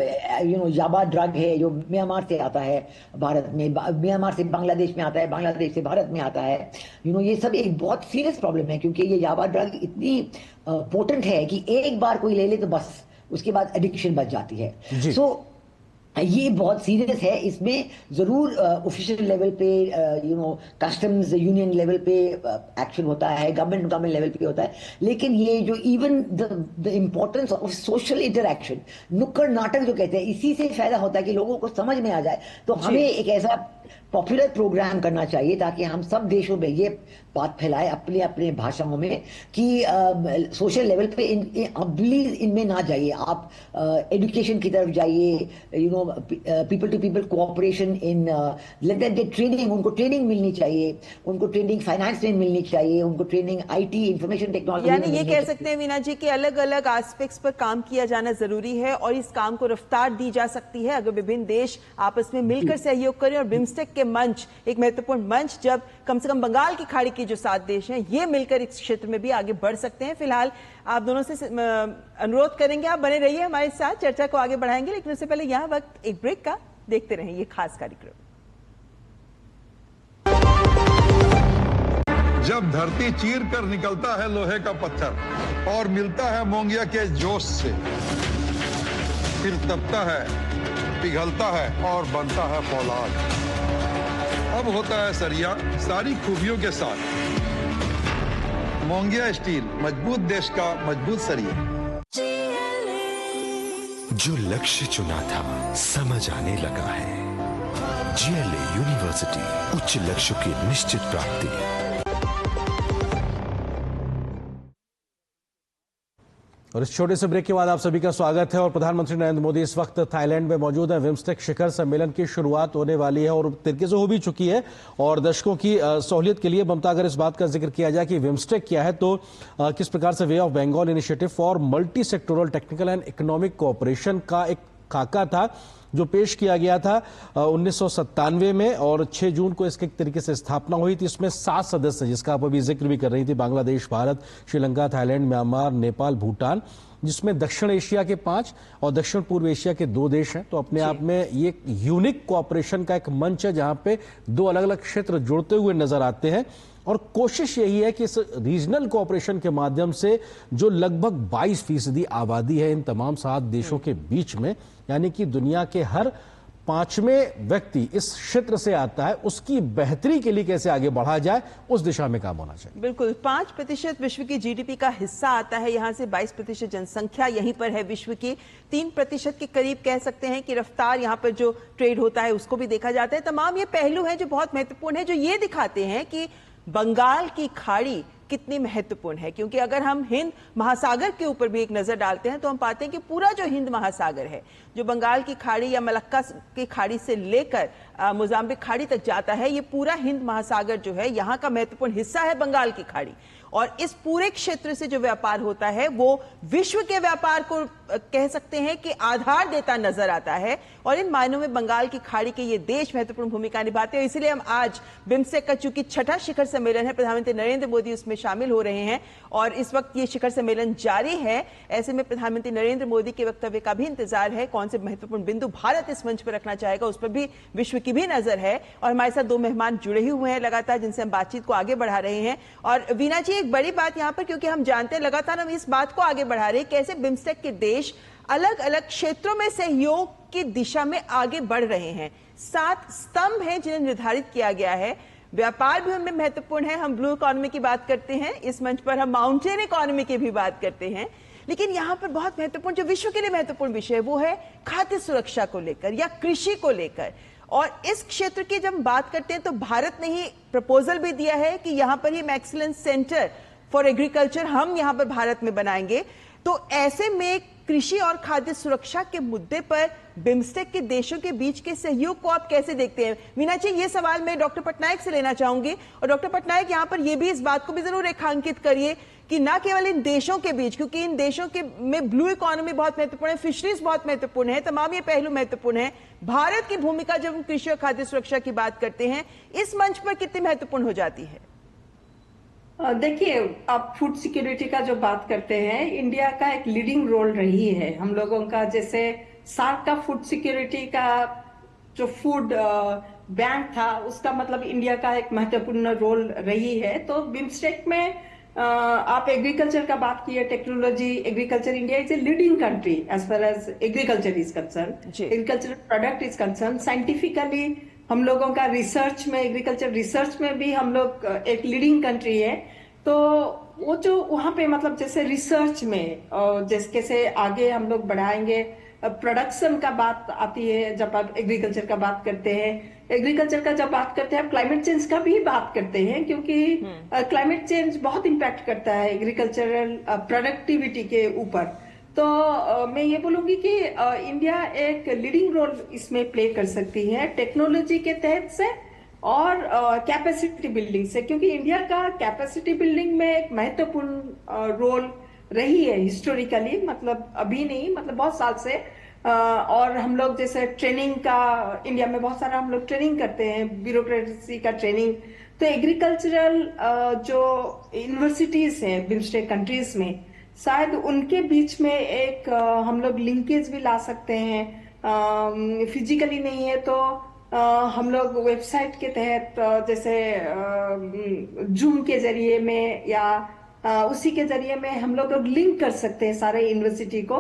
याबा ड्रग है जो म्यांमार से आता है भारत में, म्यांमार से बांग्लादेश में आता है, बांग्लादेश से भारत में आता है। ये सब एक बहुत सीरियस प्रॉब्लम है, क्योंकि ये याबा ड्रग इतनी पोटेंट है कि एक बार कोई ले ले तो बस उसके बाद एडिक्शन बच जाती है। सो ये बहुत सीरियस है। इसमें जरूर ऑफिशियल लेवल पे, कस्टम्स यूनियन लेवल पे एक्शन होता है, गवर्नमेंट लेवल पे होता है, लेकिन ये जो even the importance of social interaction, नुक्कड़ नाटक जो कहते हैं, इसी से फायदा होता है कि लोगों को समझ में आ जाए। तो हमें एक ऐसा पॉपुलर प्रोग्राम करना चाहिए ताकि हम सब देशों में ये बात फैलाए अपने अपने भाषाओं में कि सोशल लेवल पे प्लीज इनमें ना जाइए, आप एजुकेशन की तरफ जाइए, people to people cooperation in let them get training, उनको ट्रेनिंग मिलनी चाहिए, उनको ट्रेनिंग फाइनेंस में मिलनी चाहिए, उनको ट्रेनिंग आईटी इंफॉर्मेशन टेक्नोलॉजी। यानी ये कह सकते हैं वीना जी कि अलग अलग एस्पेक्ट्स पर काम किया जाना जरूरी है और इस काम को रफ्तार दी जा सकती है अगर विभिन्न देश आपस में मिलकर सहयोग करें। और बिम्स्टेक के मंच एक महत्वपूर्ण मंच, जब कम से कम बंगाल की खाड़ी के जो 7 देश हैं ये मिलकर इस क्षेत्र में भी आगे बढ़ सकते हैं। फिलहाल आप दोनों से अनुरोध करेंगे आप बने रहिए हमारे साथ, चर्चा को आगे बढ़ाएंगे, लेकिन उससे पहले यहाँ वक्त एक ब्रेक का। देखते रहें ये खास कार्यक्रम। जब धरती चीर कर निकलता है लोहे का पत्थर और मिलता है मोंगिया के जोश से, फिर तपता है, पिघलता है और बनता है फौलाद। अब होता है सरिया सारी खूबियों के साथ। मोंगिया स्टील, मजबूत देश का मजबूत सरिया। जो लक्ष्य चुना था समझ आने लगा है। GLA यूनिवर्सिटी, उच्च लक्ष्य की निश्चित प्राप्ति। और इस छोटे से ब्रेक के बाद आप सभी का स्वागत है। और प्रधानमंत्री नरेंद्र मोदी इस वक्त थाईलैंड में मौजूद है। बिम्स्टेक शिखर सम्मेलन की शुरुआत होने वाली है और तरीके से हो भी चुकी है। और दर्शकों की सहूलियत के लिए ममता, अगर इस बात का जिक्र किया जाए कि बिम्स्टेक क्या है, तो किस प्रकार से Bay of Bengal Initiative for Multi Sectoral Technical and Economic Cooperation का एक खाका था जो पेश किया गया था 1997 में, और 6 जून को इसके एक तरीके से स्थापना हुई थी। इसमें 7 सदस्य, जिसका आप अभी जिक्र भी कर रही थी, बांग्लादेश, भारत, श्रीलंका, थाईलैंड, म्यांमार, नेपाल, भूटान, जिसमें दक्षिण एशिया के 5 और दक्षिण पूर्व एशिया के 2 देश हैं। तो अपने आप में ये यूनिक कोऑपरेशन का एक मंच है जहां पे 2 अलग अलग क्षेत्र जुड़ते हुए नजर आते हैं। और कोशिश यही है कि इस रीजनल कोऑपरेशन के माध्यम से जो लगभग 22% आबादी है इन तमाम 7 देशों के बीच में, यानी कि दुनिया के हर 5वें व्यक्ति इस क्षेत्र से आता है, उसकी बेहतरी के लिए कैसे आगे बढ़ा जाए, उस दिशा में काम होना चाहिए। बिल्कुल, 5% विश्व की GDP का हिस्सा आता है, यहां से 22% जनसंख्या यहीं पर है विश्व की। 3% के करीब कह सकते हैं कि रफ्तार यहाँ पर जो ट्रेड होता है उसको भी देखा जाता है। तमाम ये पहलू हैं जो बहुत महत्वपूर्ण है, जो ये दिखाते हैं कि बंगाल की खाड़ी कितनी महत्वपूर्ण है। क्योंकि अगर हम हिंद महासागर के ऊपर भी एक नजर डालते हैं तो हम पाते हैं कि पूरा जो हिंद महासागर है, जो बंगाल की खाड़ी या मलक्का की खाड़ी से लेकर मोजाम्बिक खाड़ी तक जाता है, ये पूरा हिंद महासागर जो है यहाँ का महत्वपूर्ण हिस्सा है, बंगाल की खाड़ी। और इस पूरे क्षेत्र से जो व्यापार होता है वो विश्व के व्यापार को कह सकते हैं कि आधार देता नजर आता है। और इन मायनों में बंगाल की खाड़ी के ये देश महत्वपूर्ण भूमिका निभाते हैं। इसलिए हम आज बिम्स्टेक का चूंकि छठा शिखर सम्मेलन है, प्रधानमंत्री नरेंद्र मोदी उसमें शामिल हो रहे हैं और इस वक्त ये शिखर सम्मेलन जारी है। ऐसे में प्रधानमंत्री नरेंद्र मोदी के वक्तव्य का भी इंतजार है। कौन से महत्वपूर्ण बिंदु भारत इस मंच पर रखना चाहेगा उस पर भी विश्व की भी नजर है। और हमारे साथ दो मेहमान जुड़े ही हुए हैं लगातार, जिनसे हम बातचीत को आगे बढ़ा रहे हैं। और वीना जी, एक बड़ी बात यहाँ पर, क्योंकि हम जानते हैं लगातार हम इस बात को आगे बढ़ा रहे हैं कैसे बिम्स्टेक के देश अलग अलग क्षेत्रों में सहयोग की दिशा में आगे बढ़ रहे हैं। 7 स्तंभ हैं जिन्हें निर्धारित किया गया है। व्यापार भी उनमें महत्वपूर्ण है। हम ब्लू इकोनॉमी की बात करते हैं इस मंच पर, हम माउंटेन इकोनॉमी की भी बात करते हैं, लेकिन यहाँ पर बहुत महत्वपूर्ण जो विश्व के लिए महत्वपूर्ण विषय वो है खाद्य सुरक्षा को लेकर या कृषि को लेकर। और इस क्षेत्र की जब बात करते हैं तो भारत ने ही प्रपोजल भी दिया है कि यहाँ पर ही एक्सीलेंस सेंटर फॉर एग्रीकल्चर हम यहाँ पर भारत में बनाएंगे। तो ऐसे में कृषि और खाद्य सुरक्षा के मुद्दे पर बिम्स्टेक के देशों के बीच के सहयोग को आप कैसे देखते हैं? वीना जी, ये सवाल मैं डॉक्टर पटनायक से लेना चाहूंगी। और डॉक्टर पटनायक, यहाँ पर ये भी इस बात को भी जरूर रेखांकित करिए कि न केवल इन देशों के बीच, क्योंकि इन देशों के में ब्लू इकोनॉमी बहुत महत्वपूर्ण है, फिशरीज बहुत महत्वपूर्ण है, तमाम ये पहलू महत्वपूर्ण है। भारत की भूमिका जब हम कृषि और खाद्य सुरक्षा की बात करते हैं इस मंच पर कितनी महत्वपूर्ण हो जाती है? देखिए, आप फूड सिक्योरिटी का जो बात करते हैं, इंडिया का एक लीडिंग रोल रही है हम लोगों का। जैसे सार्क का फूड सिक्योरिटी का जो फूड बैंक था, उसका मतलब इंडिया का एक महत्वपूर्ण रोल रही है। तो बिम्स्टेक में आप एग्रीकल्चर का बात किए, technology, agriculture, India is a leading country as far as agriculture is concern, agriculture product is concern. Scientifically हम लोगों का रिसर्च में, एग्रीकल्चर रिसर्च में भी हम लोग एक लीडिंग कंट्री है। तो वो जो वहाँ पे मतलब जैसे रिसर्च में कैसे आगे हम लोग बढ़ाएंगे, प्रोडक्शन का बात आती है जब आप एग्रीकल्चर का बात करते हैं। एग्रीकल्चर का जब बात करते हैं आप क्लाइमेट चेंज का भी बात करते हैं, क्योंकि क्लाइमेट चेंज बहुत इम्पैक्ट करता है एग्रीकल्चरल प्रोडक्टिविटी के ऊपर। तो मैं ये बोलूंगी कि इंडिया एक लीडिंग रोल इसमें प्ले कर सकती है टेक्नोलॉजी के तहत से और कैपेसिटी बिल्डिंग से, क्योंकि इंडिया का कैपेसिटी बिल्डिंग में एक महत्वपूर्ण रोल रही है हिस्टोरिकली, मतलब अभी नहीं, मतलब बहुत साल से। और हम लोग जैसे ट्रेनिंग का, इंडिया में बहुत सारा हम लोग ट्रेनिंग करते हैं, ब्यूरोक्रेसी का ट्रेनिंग। तो एग्रीकल्चरल जो यूनिवर्सिटीज हैं बिम्स्टेक कंट्रीज में, शायद उनके बीच में एक हम लोग लिंकेज भी ला सकते हैं। फिजिकली नहीं है तो हम लोग वेबसाइट के तहत जैसे जूम के जरिए में या उसी के जरिए में हम लोग लिंक कर सकते हैं सारे यूनिवर्सिटी को,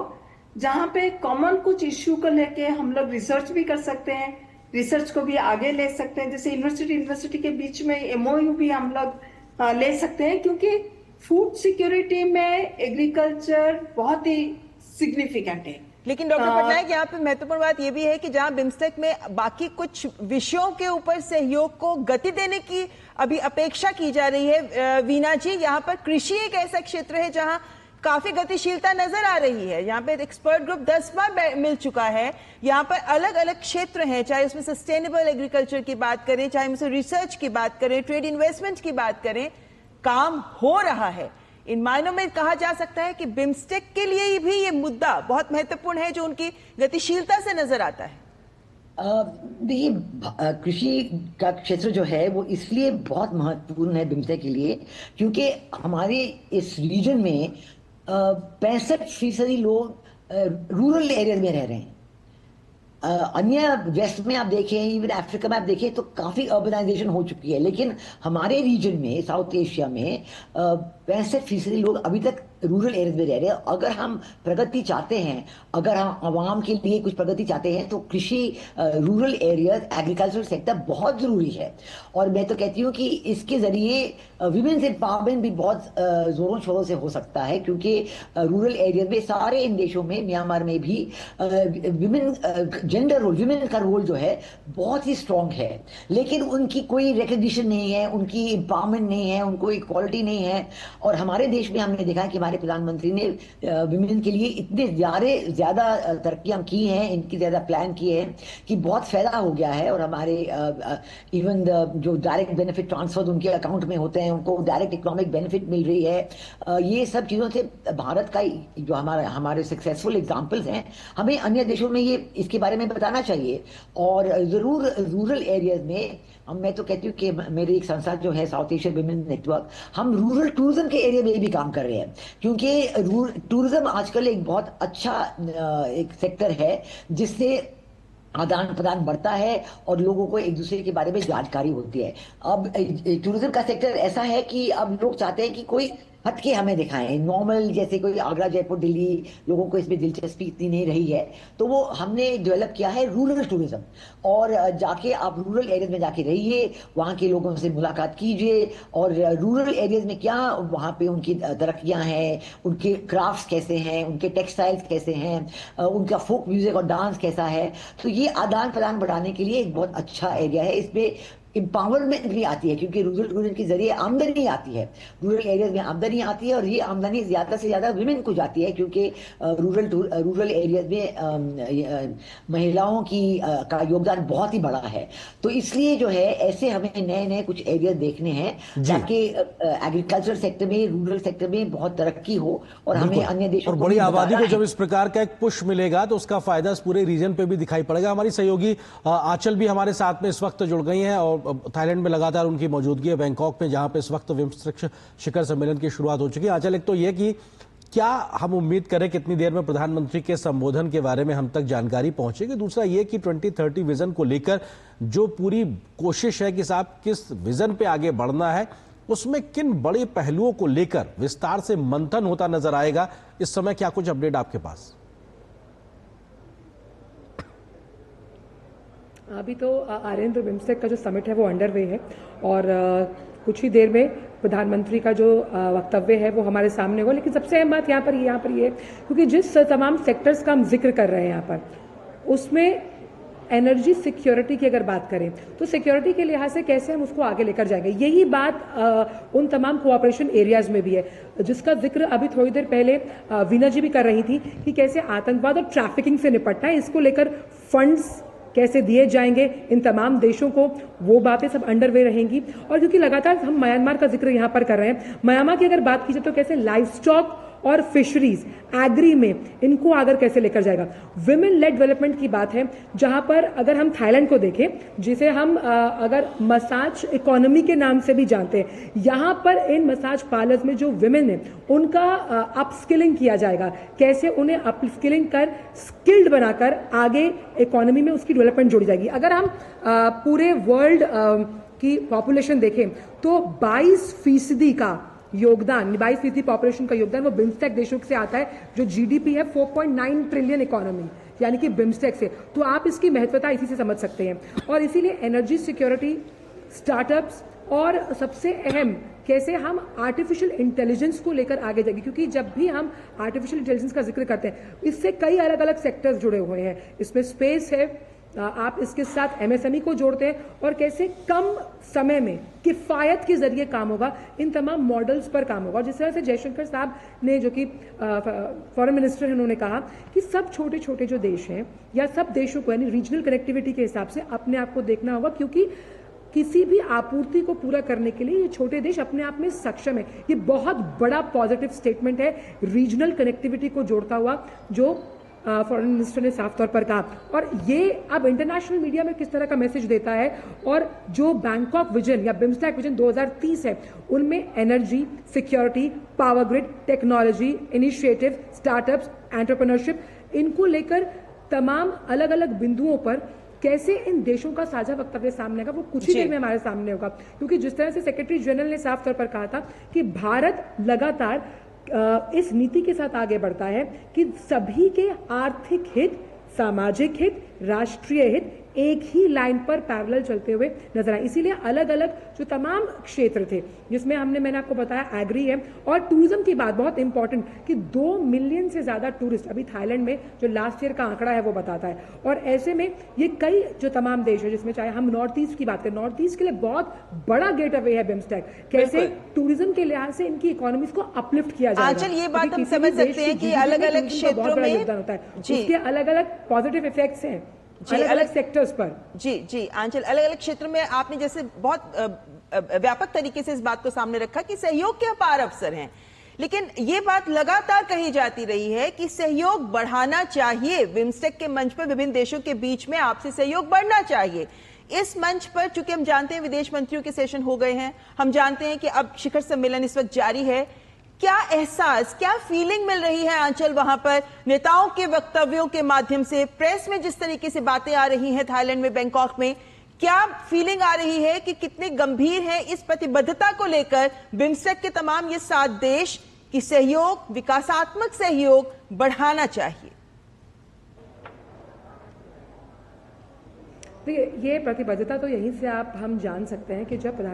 जहाँ पे कॉमन कुछ इश्यू को लेके हम लोग रिसर्च भी कर सकते हैं, रिसर्च को भी आगे ले सकते हैं। जैसे यूनिवर्सिटी के बीच में एमओयू भी हम लोग ले सकते हैं, क्योंकि फूड सिक्योरिटी में एग्रीकल्चर बहुत ही सिग्निफिकेंट है। लेकिन डॉक्टर पटनायक, यहाँ पे महत्वपूर्ण बात यह भी है कि जहां बिम्स्टेक में बाकी कुछ विषयों के ऊपर सहयोग को गति देने की अभी अपेक्षा की जा रही है, वीना जी, यहाँ पर कृषि एक ऐसा क्षेत्र है जहां काफी गतिशीलता नजर आ रही है। यहाँ पे एक्सपर्ट ग्रुप 10 बार मिल चुका है। यहाँ पर अलग अलग क्षेत्र हैं, चाहे उसमें सस्टेनेबल एग्रीकल्चर की बात करें, चाहे उसमें रिसर्च की बात करें, ट्रेड इन्वेस्टमेंट की बात करें, काम हो रहा है। इन मायनों में कहा जा सकता है कि बिम्स्टेक के लिए भी ये मुद्दा बहुत महत्वपूर्ण है जो उनकी गतिशीलता से नजर आता है। देखिए, कृषि का क्षेत्र जो है वो इसलिए बहुत महत्वपूर्ण है बिम्स्टेक के लिए, क्योंकि हमारे इस रीजन में 65% लोग रूरल एरिया में रह रहे हैं। अन्य वेस्ट में आप देखें, इवन अफ्रीका में आप देखें तो काफ़ी अर्बनाइजेशन हो चुकी है, लेकिन हमारे रीजन में, साउथ एशिया में 65% लोग अभी तक रूरल एरिया में रह रहे हैं। अगर हम प्रगति चाहते हैं, अगर हम आवाम के लिए कुछ प्रगति चाहते हैं, तो कृषि, रूरल एरिया, एग्रीकल्चर सेक्टर बहुत ज़रूरी है। और मैं तो कहती हूँ कि इसके ज़रिए विमेंस एम्पावरमेंट भी बहुत ज़ोरों शोरों से हो सकता है, क्योंकि रूरल एरिया में सारे इन देशों में, म्यांमार में भी जेंडर रोल, विमेन का रोल जो है बहुत ही स्ट्रॉन्ग है, लेकिन उनकी कोई रिकग्निशन नहीं है, उनकी एम्पावरमेंट नहीं है, उनको इक्वालिटी नहीं है। और हमारे देश में हमने देखा है कि हमारे हमारे प्रधानमंत्री ने विमेन के लिए इतने ज्यादा तरक्कियां की हैं, इनकी ज्यादा प्लान किए हैं कि बहुत फायदा हो गया है। और हमारे इवन जो डायरेक्ट बेनिफिट ट्रांसफर उनके अकाउंट में होते हैं, उनको डायरेक्ट इकोनॉमिक बेनिफिट मिल रही है। ये सब चीजों से भारत का जो हमारे सक्सेसफुल एग्जांपल्स हैं, हमें अन्य देशों में ये इसके बारे में बताना चाहिए। और जरूर रूरल एरियाज में मैं तो कहती हूँ कि मेरी एक संस्था जो है साउथ एशियन विमेन नेटवर्क, हम रूरल टूरिज्म के एरिया में भी काम कर रहे हैं, क्योंकि टूरिज्म आजकल एक बहुत अच्छा एक सेक्टर है जिससे आदान प्रदान बढ़ता है और लोगों को एक दूसरे के बारे में जानकारी होती है। अब टूरिज्म का सेक्टर ऐसा है कि अब लोग चाहते हैं कि कोई हटके हमें दिखाएं। नॉर्मल जैसे कोई आगरा, जयपुर, दिल्ली, लोगों को इसमें दिलचस्पी इतनी नहीं रही है, तो वो हमने डेवलप किया है रूरल टूरिज्म। और जाके आप रूरल एरियाज में जाके रहिए, वहाँ के लोगों से मुलाकात कीजिए, और रूरल एरियाज में क्या वहाँ पे उनकी तरक्कियाँ हैं, उनके क्राफ्ट्स कैसे हैं, उनके टेक्सटाइल्स कैसे हैं, उनका फोक म्यूजिक और डांस कैसा है। तो ये आदान प्रदान बढ़ाने के लिए एक बहुत अच्छा एरिया है। इसमें एम्पावरमेंट भी आती है, क्योंकि रूरल टूरिज्म के जरिए आमदनी आती है, रूरल एरियाज में आमदनी आती है, और ये आमदनी ज्यादा से ज्यादा विमेन को जाती है, क्योंकि रूरल एरियाज में महिलाओं की का योगदान बहुत ही बड़ा है। तो इसलिए जो है ऐसे हमें नए नए कुछ एरियाज देखने हैं, ताकि एग्रीकल्चर सेक्टर में, रूरल सेक्टर में बहुत तरक्की हो, और हमें अन्य देशों और बड़ी आबादी को जब इस प्रकार का एक पुश मिलेगा तो उसका फायदा इस पूरे रीजन पे भी दिखाई पड़ेगा। हमारी सहयोगी आंचल भी हमारे साथ में इस वक्त जुड़ गई हैं, और थाईलैंड में लगातार उनकी मौजूदगी है, बैंकॉक में, जहां पे इस वक्त बिम्स्टेक शिखर सम्मेलन की शुरुआत हो चुकी है। आंचल, एक तो ये कि क्या हम उम्मीद करें कितनी देर में प्रधानमंत्री के संबोधन के बारे में हम तक जानकारी पहुंचेगी? दूसरा ये कि 2030 विजन को लेकर जो पूरी कोशिश है कि साहब किस विजन पे आगे बढ़ना है, उसमें किन बड़े पहलुओं को लेकर विस्तार से मंथन होता नजर आएगा? इस समय क्या कुछ अपडेट आपके पास? अभी तो आर्यन बिम्स्टेक का जो समिट है वो अंडर वे है, और कुछ ही देर में प्रधानमंत्री का जो वक्तव्य है वो हमारे सामने होगा। लेकिन सबसे अहम बात यहाँ पर ये क्योंकि जिस तमाम सेक्टर्स का हम जिक्र कर रहे हैं यहाँ पर, उसमें एनर्जी सिक्योरिटी की अगर बात करें तो सिक्योरिटी के लिहाज से कैसे हम उसको आगे लेकर जाएंगे, यही बात उन तमाम कोऑपरेशन एरियाज में भी है, जिसका जिक्र अभी थोड़ी देर पहले वीना जी भी कर रही थी कि कैसे आतंकवाद और ट्रैफिकिंग से निपटना है, इसको लेकर फंड्स कैसे दिए जाएंगे इन तमाम देशों को, वो बातें सब अंडर वे रहेंगी। और क्योंकि लगातार हम म्यांमार का जिक्र यहाँ पर कर रहे हैं, म्यांमार की अगर बात की जाए तो कैसे लाइफ स्टॉक और फिशरीज, एग्री में इनको आगे कैसे लेकर जाएगा। विमेन लेड डेवलपमेंट की बात है, जहां पर अगर हम थाईलैंड को देखें, जिसे हम अगर मसाज इकोनॉमी के नाम से भी जानते हैं, यहां पर इन मसाज पार्लर्स में जो विमेन है उनका अपस्किलिंग किया जाएगा, कैसे उन्हें अपस्किलिंग कर स्किल्ड बनाकर आगे इकोनॉमी में उसकी डेवलपमेंट जोड़ी जाएगी। अगर हम पूरे वर्ल्ड की पॉपुलेशन देखें तो 22% का योगदान, 22% पॉपुलेशन का योगदान वो बिम्स्टेक देशों से आता है, जो जीडीपी है 4.9 ट्रिलियन इकोनॉमी, यानी कि बिम्स्टेक से। तो आप इसकी महत्वता इसी से समझ सकते हैं। और इसीलिए एनर्जी सिक्योरिटी, स्टार्टअप्स, और सबसे अहम कैसे हम आर्टिफिशियल इंटेलिजेंस को लेकर आगे जाएंगे, क्योंकि जब भी हम आर्टिफिशियल इंटेलिजेंस का जिक्र करते हैं इससे कई अलग अलग सेक्टर्स जुड़े हुए हैं। इसमें स्पेस है, आप इसके साथ एमएसएमई को जोड़ते हैं, और कैसे कम समय में किफायत के जरिए काम होगा, इन तमाम मॉडल्स पर काम होगा। जिस तरह से जयशंकर साहब ने, जो कि फॉरेन मिनिस्टर हैं, उन्होंने कहा कि सब छोटे छोटे जो देश हैं या सब देशों को यानी रीजनल कनेक्टिविटी के हिसाब से अपने आप को देखना होगा, क्योंकि किसी भी आपूर्ति को पूरा करने के लिए ये छोटे देश अपने आप में सक्षम है। ये बहुत बड़ा पॉजिटिव स्टेटमेंट है रीजनल कनेक्टिविटी को जोड़ता हुआ, जो फॉरेन मिनिस्टर ने साफ तौर पर कहा। और ये अब इंटरनेशनल मीडिया में किस तरह का मैसेज देता है, और जो बैंकॉक विजन या बिम्स्टेक विजन 2030 है, उनमें energy security, power grid, technology, initiative, startups, entrepreneurship, इनको लेकर तमाम अलग अलग बिंदुओं पर कैसे इन देशों का साझा वक्तव्य सामने आएगा, वो कुछ ही देर में हमारे सामने होगा। क्योंकि जिस तरह से सेक्रेटरी जनरल ने साफ तौर पर कहा था कि भारत लगातार इस नीति के साथ आगे बढ़ता है कि सभी के आर्थिक हित, सामाजिक हित, राष्ट्रीय हित एक ही लाइन पर पैरेलल चलते हुए नजर आए। इसीलिए अलग अलग जो तमाम क्षेत्र थे जिसमें मैंने आपको बताया एग्री है और टूरिज्म की बात बहुत इंपॉर्टेंट कि 2 मिलियन से ज्यादा टूरिस्ट अभी थाईलैंड में जो लास्ट ईयर का आंकड़ा है वो बताता है। और ऐसे में ये कई जो तमाम देश है जिसमें चाहे हम नॉर्थ ईस्ट की बात करें, नॉर्थ ईस्ट के लिए बहुत बड़ा गेट अवे है बिम्स्टेक। कैसे टूरिज्म के लिहाज से इनकी इकोनॉमीज को अपलिफ्ट किया जाएगा। आंचल, ये बात हम समझ सकते हैं कि अलग अलग क्षेत्रों में योगदान होता है, उसके अलग अलग पॉजिटिव इफेक्ट्स हैं अलग अलग सेक्टर्स पर। जी आंचल, अलग अलग क्षेत्र में आपने जैसे बहुत व्यापक तरीके से इस बात को सामने रखा कि सहयोग के अपार अवसर हैं, लेकिन ये बात लगातार कही जाती रही है कि सहयोग बढ़ाना चाहिए। बिम्स्टेक के मंच पर विभिन्न देशों के बीच में आपसी सहयोग बढ़ना चाहिए। इस मंच पर चूंकि हम जानते हैं विदेश मंत्रियों के सेशन हो गए हैं, हम जानते हैं कि अब शिखर सम्मेलन इस वक्त जारी है, क्या एहसास, क्या फीलिंग मिल रही है आंचल वहां पर नेताओं के वक्तव्यों के माध्यम से, प्रेस में जिस तरीके से बातें आ रही हैं थाईलैंड में, बैंकॉक में, क्या फीलिंग आ रही है कि कितने गंभीर है इस प्रतिबद्धता को लेकर बिम्स्टेक के तमाम ये 7 देश की सहयोग, विकासात्मक सहयोग बढ़ाना चाहिए? ये प्रतिबद्धता तो यहीं से हम जान सकते हैं कि जब प्रधानमंत्री